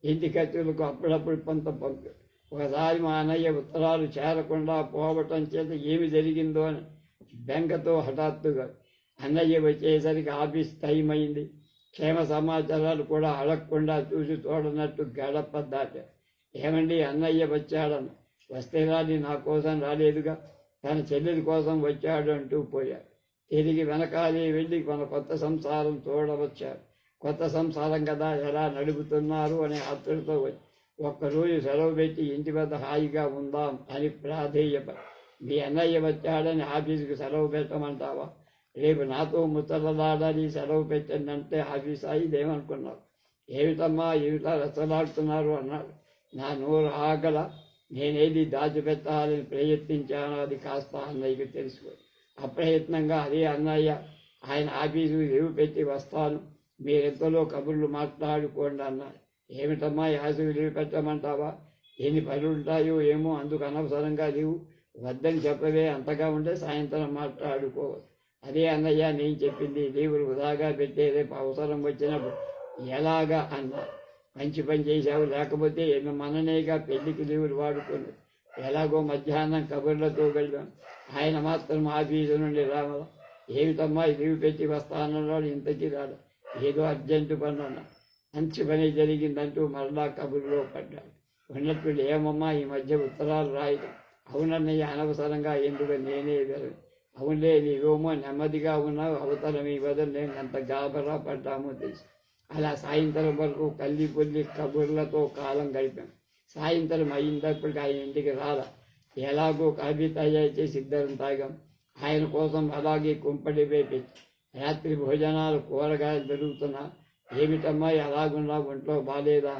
ఇంటి ఖర్చులకు అప్పుడప్పుడు కొంత పంపు. ఒకసారి మా అన్నయ్య ఉత్తరాలు చేరకుండా పోవటం చేత ఏమి జరిగిందో అని బెంగతో హఠాత్తుగా అన్నయ్య వచ్చేసరికి ఆఫీస్ టైం అయింది. క్షేమ సమాచారాలు కూడా అడగకుండా చూసి చూడనట్టు గడప దాటారు. ఏమండి అన్నయ్య వచ్చాడన్న. వస్తే రాని, నా కోసం రాలేదుగా, తన చెల్లెలి కోసం వచ్చాడు అంటూ పోయాడు. తిరిగి వెనకాలే వెళ్ళి మన కొత్త సంసారం చూడవచ్చారు. కొత్త సంసారం కదా, ఎలా నడుపుతున్నారు అనే ఆతృతతో వచ్చి ఒక్కరోజు సెలవు పెట్టి ఇంటి వద్ద హాయిగా ఉందాం అని ప్రాధేయపడి, మీ అన్నయ్య వచ్చాడని ఆఫీసుకు సెలవు పెట్టమంటావా? రేపు నాతో ముత్తలాడాలి, సెలవు పెట్టండి ఆఫీస్ ఇదేమనుకున్నావు? ఏమిటమ్మా ఏమిటా రెచ్చలాడుతున్నారు అన్నాడు. నా నోరు ఆగల. నేనేది దాచిపెట్టాలని ప్రయత్నించానో అది కాస్త అన్నయ్యకు తెలుసుకో. అప్రయత్నంగా అదే అన్నయ్య, ఆయన ఆఫీసు లీవు పెట్టి వస్తాను, మీరెంతలో కబుర్లు మాట్లాడుకోండి అన్నారు. ఏమిటమ్మా యాసవి లీవు పెట్టమంటావా? ఎన్ని పనులుంటాయో ఏమో, అందుకు అనవసరంగా లీవు వద్దని చెప్పవే. అంతగా ఉంటే సాయంత్రం మాట్లాడుకోవచ్చు. అదే అన్నయ్య నేను చెప్పింది, లీవులు వృధాగా పెట్టే, రేపు అవసరం వచ్చినప్పుడు ఎలాగా అన్నా. మంచి పని చేశావు, లేకపోతే మననేగా పెళ్లికి లీవులు వాడుకుని ఎలాగో మధ్యాహ్నం కబుర్లతో వెళ్ళాం. ఆయన మాత్రం ఆఫీసు నుండి రావాలా? ఏమిటమ్మా లీవు పెట్టి వస్తానన్నాడు, ఇంతకీ రాడు. ఏదో అర్జెంటు పని అన్నా. మంచి పని జరిగిందంటూ మరలా కబుర్లో పడ్డాడు. ఉన్నట్టు ఏమమ్మా ఈ మధ్య ఉత్తరాలు రాయడం? అవునన్నయ్య, అనవసరంగా ఎందుకు నేనే వెళ్ళను. అవునులే, నీవేమో నెమ్మదిగా ఉన్నావు, అవతల మీ వదలు నేను ఎంత గాబరా పడ్డామో తెలుసు. అలా సాయంత్రం వరకు కల్లి పొల్లి కబుర్లతో కాలం గడిపాం. సాయంత్రం అయిందప్పటికి ఆయన ఇంటికి రాలా. ఎలాగో కాఫీ తయారు చేసి ఇద్దరం తాగాం. ఆయన కోసం అలాగే కుంపటి వేపి రాత్రి భోజనాలు కూరగాయలు దొరుకుతున్నా. ఏమిటమ్మా అలాగున్నా, ఒంట్లో బాగాలేదా?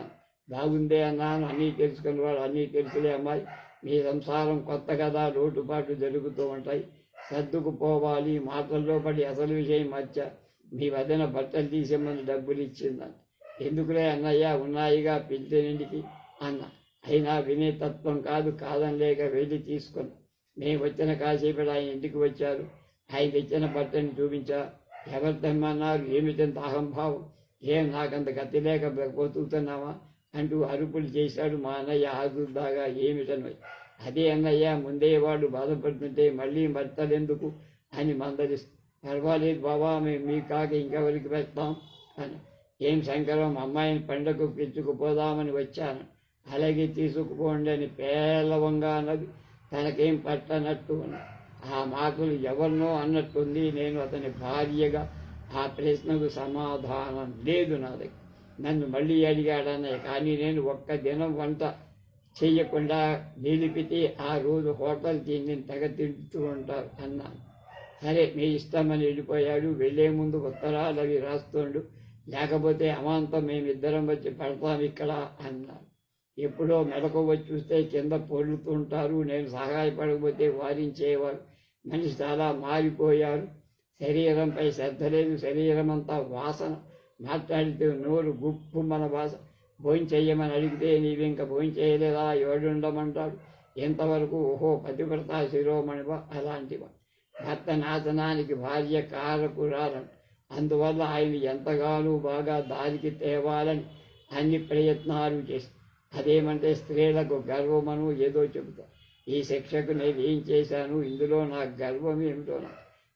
బాగుందే అన్నాను. అన్నీ తెలుసుకునేవాడు. అన్నీ తెలుసులే అమ్మాయి, మీ సంసారం కొత్త కదా, లోటుపాటు జరుగుతూ ఉంటాయి, సర్దుకుపోవాలి. మాటల్లో పడి అసలు విషయం మధ్య మీ వదిన బట్టలు తీసేమని డబ్బులు ఇచ్చిందని. ఎందుకులే అన్నయ్య, ఉన్నాయిగా పిలిచేంటికి అన్న. అయినా వినే తత్వం కాదు, కాదనిలేక వెళ్ళి తీసుకున్నా. మేము వచ్చిన కాసేపటి ఆయన ఇంటికి వచ్చారు. ఆయన తెచ్చిన బట్టని చూపించా. ఎవరు తెమ్మన్నారు? ఏమిటంత అహంభావం? ఏం నాకంత గతి లేక బతుకుతున్నావా? అంటూ అరుపులు చేశాడు. మా అన్నయ్య ఆదుర్దాగా ఏమిటనోయ్. అదే అన్నయ్య, ముందే వాడు బాధపడుతుంటే మళ్ళీ మర్తలెందుకు అని మందలిస్తూ, పర్వాలేదు బాబా, మేము మీ కాక ఇంకెవరికి పెడతాం అని. ఏం శంకరం, అమ్మాయిని పండగకు పిచ్చుకుపోదామని వచ్చాను. అలాగే తీసుకుపోండి అని పేలవంగా అన్నది. తనకేం పట్టనట్టు ఉన్నది. ఆ మాటలు ఎవరినో అన్నట్టుంది. నేను అతని భార్యగా ఆ ప్రశ్నకు సమాధానం లేదు నా దగ్గర. నన్ను మళ్ళీ అడిగాడన్నయ్య. కానీ నేను ఒక్క దినం వంట చెయ్యకుండా నిలిపితే ఆ రోజు హోటల్ తిండి తెగ తింటూ ఉంటారు అన్నాను. సరే, మీ ఇష్టమని వెళ్ళిపోయాడు. వెళ్లే ముందు ఉత్తరాలు అవి రాస్తుండు, లేకపోతే అమాంతం మేమిద్దరం వచ్చి పడతాం ఇక్కడ అన్నాను. ఎప్పుడో మెలకు వచ్చి చూస్తే కింద పొర్లుతుంటారు. నేను సహాయపడకపోతే వారించేవారు. మనిషి చాలా మారిపోయారు. శరీరంపై శ్రద్ధ లేదు. శరీరం అంతా వాసన. మాట్లాడితే నోరు గుప్పు మన వాసన. భోంచెయ్యమని అడిగితే నీవింక భోంచేయలేదా, ఎవడుండమంటాడు. ఎంతవరకు ఓహో పతివ్రత శిరోమణివా అలాంటివా. భర్త నాశనానికి భార్య కారకురాలని, అందువల్ల ఆయన ఎంతగానో బాగా దారికి తేవాలని అన్ని ప్రయత్నాలు చేసి, అదేమంటే స్త్రీలకు గర్వమను ఏదో చెబుతా. ఈ శిక్షకు నేను ఏం చేశాను, ఇందులో నా గర్వం ఏమిటో.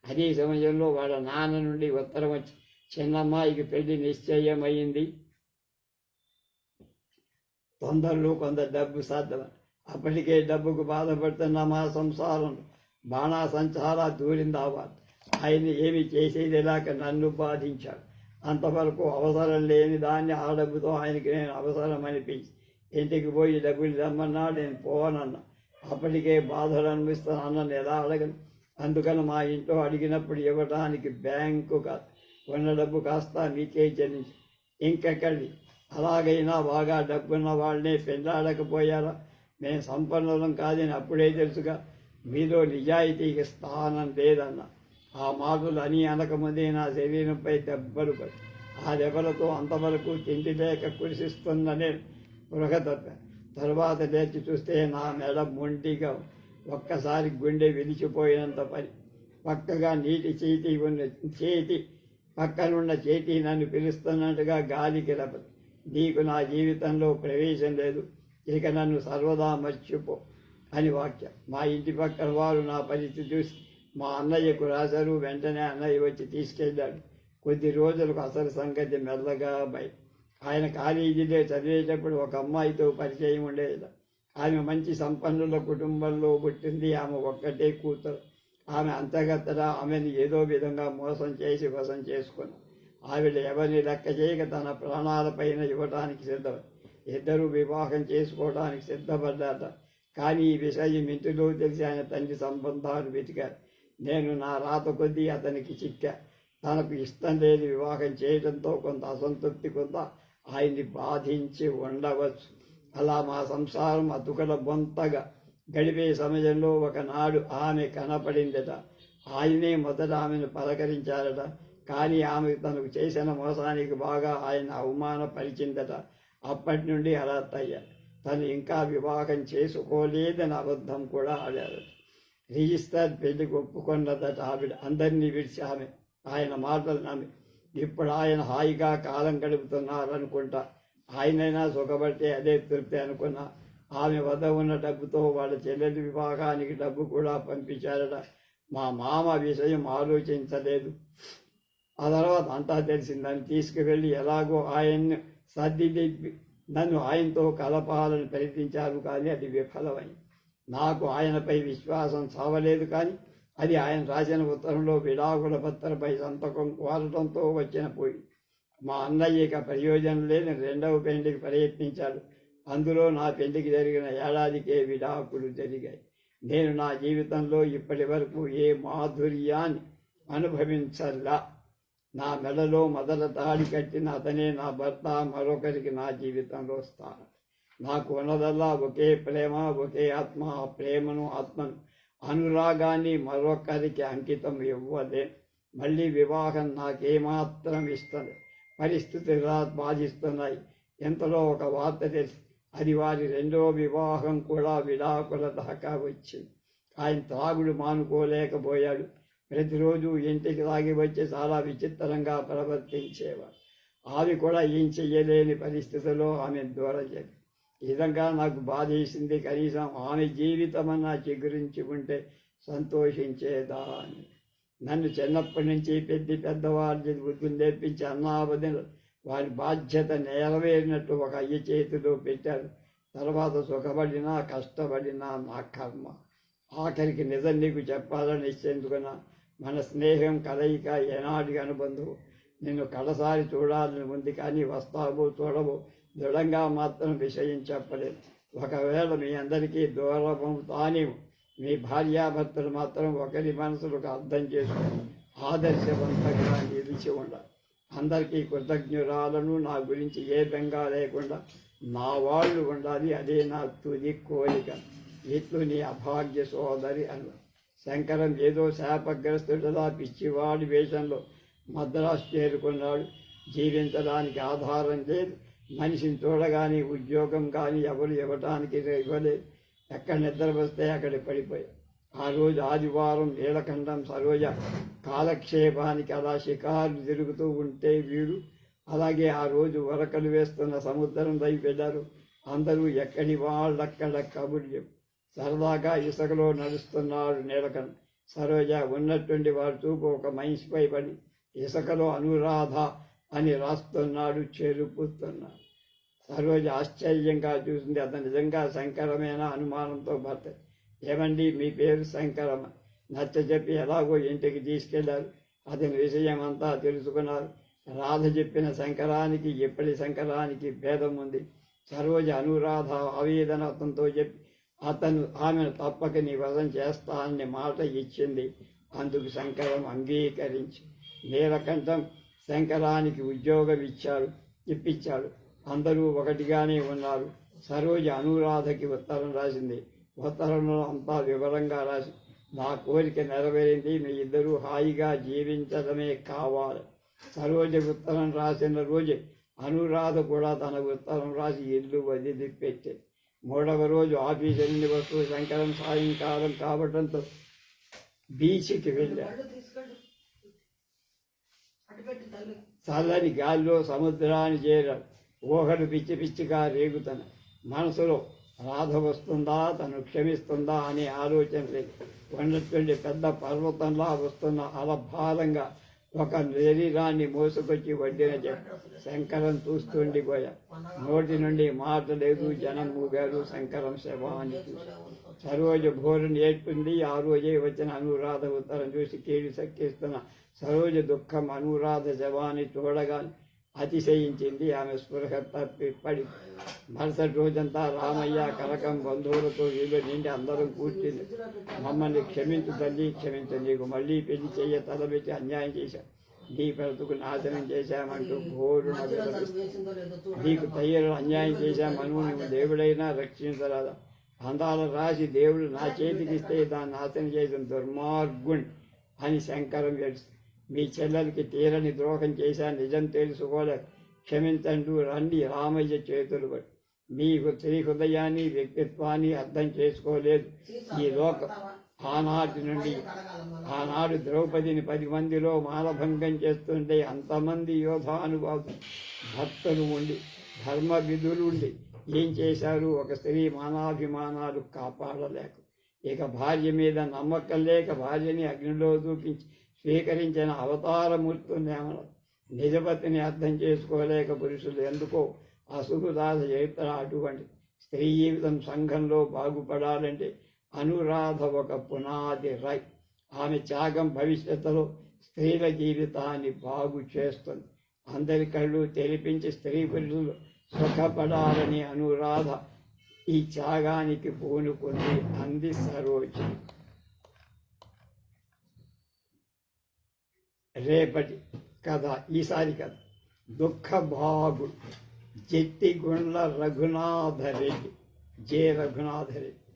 అదే సమయంలో వాళ్ళ నాన్న నుండి ఉత్తరం వచ్చి, చిన్నమ్మాయికి పెళ్లి నిశ్చయమైంది, తొందరలో కొంత డబ్బు సాధ్యమని. అప్పటికే డబ్బుకు బాధపడుతున్న మా సంసారం బాణాసంచారా దూరిందావాడు. ఆయన ఏమి చేసేది లేక నన్ను బాధించాడు. అంతవరకు అవసరం లేని దాన్ని ఆ డబ్బుతో ఆయనకి నేను అవసరం అనిపించి ఇంటికి పోయి డబ్బులు రమ్మన్నాడు. నేను పోనన్నా. అప్పటికే బాధలు అనిపిస్తాను. అన్నను ఎలా అడగను. అందుకని మా ఇంట్లో అడిగినప్పుడు ఇవ్వడానికి బ్యాంకు కాదు, ఉన్న డబ్బు కాస్త మీకే చెల్లించి ఇంకెక్కడి. అలాగైనా బాగా డబ్బున్న వాళ్ళనే పెళ్ళాడకపోయారా? మేము సంపన్నులం కాదని అప్పుడే తెలుసుగా. మీలో నిజాయితీకి స్థానం లేదన్న. ఆ మాటలు అని అనకముందే నా శరీరంపై దెబ్బలు పడి, ఆ దెబ్బలతో అంతవరకు తిండి లేక కురిసిస్తున్న నేను తప్పాను. తరువాత లేచి చూస్తే నా మెడ మొండిగా, ఒక్కసారి గుండె విరిచిపోయినంత పని. పక్కగా నీటి చేతి పక్కనున్న చేతి నన్ను పిలుస్తున్నట్టుగా గాలికి రపతి. నీకు నా జీవితంలో ప్రవేశం లేదు, ఇక నన్ను సర్వదా మర్చిపో అని వాక్యం. మా ఇంటి పక్కన వారు నా పరిస్థితి చూసి మా అన్నయ్యకు రాశారు. వెంటనే అన్నయ్య వచ్చి తీసుకెళ్ళాడు. కొద్ది రోజులకు అసలు సంగతి మెల్లగా బయట. ఆయన కాలేజీలో చదివేటప్పుడు ఒక అమ్మాయితో పరిచయం ఉండేది. ఆమె మంచి సంపన్నుల కుటుంబంలో పుట్టింది. ఆమె ఒక్కటే కూతురు. ఆమె అంతగత్తగా ఆమెను ఏదో విధంగా మోసం చేసి వశం చేసుకుని ఆవిడ ఎవరిని లెక్క చేయక తన ప్రాణాలపైన ఇవ్వడానికి సిద్ధం. ఇద్దరూ వివాహం చేసుకోవడానికి సిద్ధపడ్డాట. కానీ ఈ విషయం ఇంటిలో తెలిసి ఆయన తండ్రి సంబంధాలు వెతికారు. నేను నా రాత కొద్దీ అతనికి చిక్కా. తనకు ఇష్టం లేని వివాహం చేయడంతో కొంత అసంతృప్తి కొంత ఆయన్ని బాధించి ఉండవచ్చు. అలా మా సంసారం అతుకల బొంతగా గడిపే సమయంలో ఒకనాడు ఆమె కనపడిందట. ఆయనే మొదట ఆమెను పలకరించారట. కానీ ఆమె తనకు చేసిన మోసానికి బాగా ఆయన అవమానపరిచిందట. అప్పటి నుండి అలా తయ్యారు. తను ఇంకా వివాహం చేసుకోలేదని అబద్ధం కూడా ఆడారు. రిజిస్టర్ పెళ్లికి ఒప్పుకున్నదట ఆవిడ. అందరినీ విడిచి ఆమె ఆయన మాటలు నమ్మి ఇప్పుడు ఆయన హాయిగా కాలం గడుపుతున్నారనుకుంటా. ఆయనైనా సుఖపడితే అదే తృప్తి అనుకున్నా. ఆమె వద్ద ఉన్న డబ్బుతో వాళ్ళ చెల్లెలి వివాహానికి డబ్బు కూడా పంపించారట. మా మామ విషయం ఆలోచించలేదు. ఆ తర్వాత అంతా తెలిసిందని తీసుకువెళ్ళి ఎలాగో ఆయన్ని సర్దిదిప్పి నన్ను ఆయనతో కలపాలని ప్రయత్నించారు. కానీ అది విఫలమైంది. నాకు ఆయనపై విశ్వాసం చావలేదు. కానీ అది ఆయన రాసిన ఉత్తరంలో విడాకుల పత్రపై సంతకం కోరటంతో వచ్చిన పోయి. మా అన్నయ్యక ప్రయోజనం లేని రెండవ పెళ్లికి ప్రయత్నించాడు. అందులో నా పెళ్లికి జరిగిన ఏడాదికే విడాకులు జరిగాయి. నేను నా జీవితంలో ఇప్పటి వరకు ఏ మాధుర్యాన్ని అనుభవించల్లా. నా మెడలో మొదట తాడి కట్టిన అతనే నా భర్త. మరొకరికి నా జీవితంలో స్థానం. నాకు ఉన్నదల్లా ఒకే ప్రేమ, ఒకే ఆత్మ. ఆ ప్రేమను, ఆత్మను, అనురాగాన్ని మరొకరికి అంకితం ఇవ్వలే. మళ్ళీ వివాహం నాకేమాత్రం ఇష్టం. పరిస్థితులు బాధిస్తున్నాయి. ఎంతలో ఒక వార్త తెలిసి అది వారి రెండవ వివాహం కూడా విడాకుల దాకా వచ్చింది. ఆయన త్రాగుడు మానుకోలేకపోయాడు. ప్రతిరోజు ఇంటికి తాగి వచ్చి చాలా విచిత్రంగా ప్రవర్తించేవాడు. ఆమె కూడా ఏం చెయ్యలేని పరిస్థితిలో ఆమె దూరం చేసి ఈ విధంగా నాకు బాధ వేసింది. కనీసం ఆమె జీవితమన్నా చిగురించి ఉంటే సంతోషించేదా అని. నన్ను చిన్నప్పటి నుంచి పెద్దవారి బుద్ధులు నేర్పించి అన్నావదిన వారి బాధ్యత నెరవేరినట్టు ఒక అయ్య చేతిలో పెట్టారు. తర్వాత సుఖపడినా కష్టపడినా నా కర్మ. ఆఖరికి నిజం నీకు చెప్పాలని నిశ్చయించుకున్నా. మన స్నేహం కలయిక ఏనాటికి అనుబంధం. నిన్ను కడసారి చూడాలని ఉంది, కానీ వస్తావో చూడవో దృఢంగా మాత్రం విషయం చెప్పలేదు. ఒకవేళ మీ అందరికీ దూరమవుతానేమో. మీ భార్యాభర్తలు మాత్రం ఒకరి మనసులకు అర్థం చేసుకుని ఆదర్శవంతంగా నిలిచి ఉండాలి. అందరికీ కృతజ్ఞురాలను. నా గురించి ఏ బెంగా లేకుండా నా వాళ్ళు ఉండాలి, అదే నా తుది కోరిక. ఇట్లు నీ అభాగ్య సోదరి అన్న. శంకరం ఏదో శాపగ్రస్తుడిలా పిచ్చివాడి వేషంలో మద్రాసు చేరుకున్నాడు. జీవించడానికి ఆధారం లేదు. మనిషిని చూడగానే ఉద్యోగం కానీ ఎవరు ఇవ్వటానికి ఇవ్వలేదు. ఎక్కడ నిద్ర వస్తే అక్కడ పడిపోయాయి. ఆ రోజు ఆదివారం నీలకంఠం సరోజ కాలక్షేపానికి అలా షికారు తిరుగుతూ ఉంటే వీడు అలాగే ఆ రోజు వరకలు వేస్తున్న సముద్రం వైపు వెళ్ళారు. అందరూ ఎక్కడి వాళ్ళక్కడ కబుర్లు. సరదాగా ఇసుకలో నడుస్తున్నాడు నీలకంఠం. సరోజ ఉన్నట్టుండి వారి చూపు ఒక మనిషిపై పడి ఇసుకలో అనురాధ అని రాస్తున్నాడు, చెరుపుతున్నాడు. సరోజ ఆశ్చర్యంగా చూసింది. అతను నిజంగా శంకరమైన అనుమానంతో భర్త. ఏమండి మీ పేరు శంకరమ? నచ్చజెప్పి ఎలాగో ఇంటికి తీసుకెళ్లారు. అతని విషయం అంతా తెలుసుకున్నారు. రాధ చెప్పిన శంకరానికి ఎప్పటి శంకరానికి భేదం ఉంది. సరోజ అనురాధ ఆవేదన అతనితో చెప్పి ఆమెను తప్పక నీ వశం చేస్తానని మాట ఇచ్చింది. అందుకు శంకరం అంగీకరించి నీలకంఠం శంకరానికి ఉద్యోగం ఇప్పించాడు. అందరూ ఒకటిగానే ఉన్నారు. సరోజ అనురాధకి ఉత్తరం రాసింది. ఉత్తరంలో అంతా వివరంగా రాసి, నా కోరిక నెరవేరింది, మీ ఇద్దరూ హాయిగా జీవించడమే కావాలి. సరోజ ఉత్తరం రాసిన రోజే అనురాధ కూడా తన ఉత్తరం రాసి ఇల్లు వదిలిపెట్టే. మూడవ రోజు ఆఫీసు నుండి వస్తూ శంకరం సాయంకాలం కావడంతో బీచ్కి వెళ్ళాడు. చల్లని గాలిలో సముద్రాన్ని చేరాడు. ఊహలు పిచ్చి పిచ్చిగా రేగుతన. మనసులో రాధ వస్తుందా, తను క్షమిస్తుందా అనే ఆలోచన లేదు. ఉన్నటువంటి పెద్ద పర్వతంలా వస్తున్న అలభారంగా ఒక శరీరాన్ని మోసుకొచ్చి వడ్డిన శంకరం చూస్తుండిపోయా. నోటి నుండి మాట లేదు. జనం మూగారు. శంకరం శవాన్ని చూసి సరోజ భోరుని ఏడ్చింది. ఆ రోజే వచ్చిన అనురాధ ఉత్తరం చూసి కీడు సక్కిస్తున్న సరోజ దుఃఖం అనురాధ శవాన్ని చూడగానే అతిశయించింది. ఆమె స్పృహ తప్పి పడి మరుసటి రోజంతా రామయ్య కనకం బంధువులతో వీళ్ళు నిండి అందరం కూర్చుంది. మమ్మల్ని క్షమించు తల్లి, క్షమించు. నీకు మళ్ళీ పెళ్లి చెయ్య తలబెట్టి అన్యాయం చేశాం, నీ బ్రతుకు నాశనం చేశామంటూ ఘోరున నీకు తయ్యలు అన్యాయం చేశామను నువ్వు దేవుడైనా రక్షించరాదా? అందాల రాసి దేవుడు నా చేతికి ఇస్తే దాన్ని నాశనం చేసిన దుర్మార్గుణ్ అని శంకరం ఏడుస్తూ, మీ చెల్లెలకి తీరని ద్రోహం చేశాను, నిజం తెలుసుకోలేక క్షమించండు రండి రామయ్య చేతులు పడి. మీ స్త్రీ హృదయాన్ని వ్యక్తిత్వాన్ని అర్థం చేసుకోలేదు ఈ లోకం. ఆనాడు ద్రౌపదిని 10 మందిలో మానభంగం చేస్తుంటే అంతమంది యోధానుభావులు భక్తులు ఉండి ధర్మ విధులు ఉండి ఏం చేశారు? ఒక స్త్రీ మానాభిమానాలు కాపాడలేక, ఇక భార్య మీద నమ్మకం లేక భార్యని అగ్నిలో దూకించి స్వీకరించిన అవతారమూర్తున్నామని నిజపతిని అర్థం చేసుకోలేక పురుషులు ఎందుకో అసుగుదాస చరిత్ర అటువంటి. స్త్రీ జీవితం సంఘంలో బాగుపడాలంటే అనురాధ ఒక పునాది రై. ఆమె త్యాగం భవిష్యత్తులో స్త్రీల జీవితాన్ని బాగు చేస్తుంది. అందరి కళ్ళు తెరిపించి స్త్రీ పురుషులు సుఖపడాలని అనురాధ ఈ త్యాగానికి పూనుకుంది అంది సరోజి. రేపటి కథ, ఈసారి కథ దుఃఖభాగుడు జెట్టిగుండ్ల రఘునాథరెడ్డి, జె. రఘునాథరెడ్డి.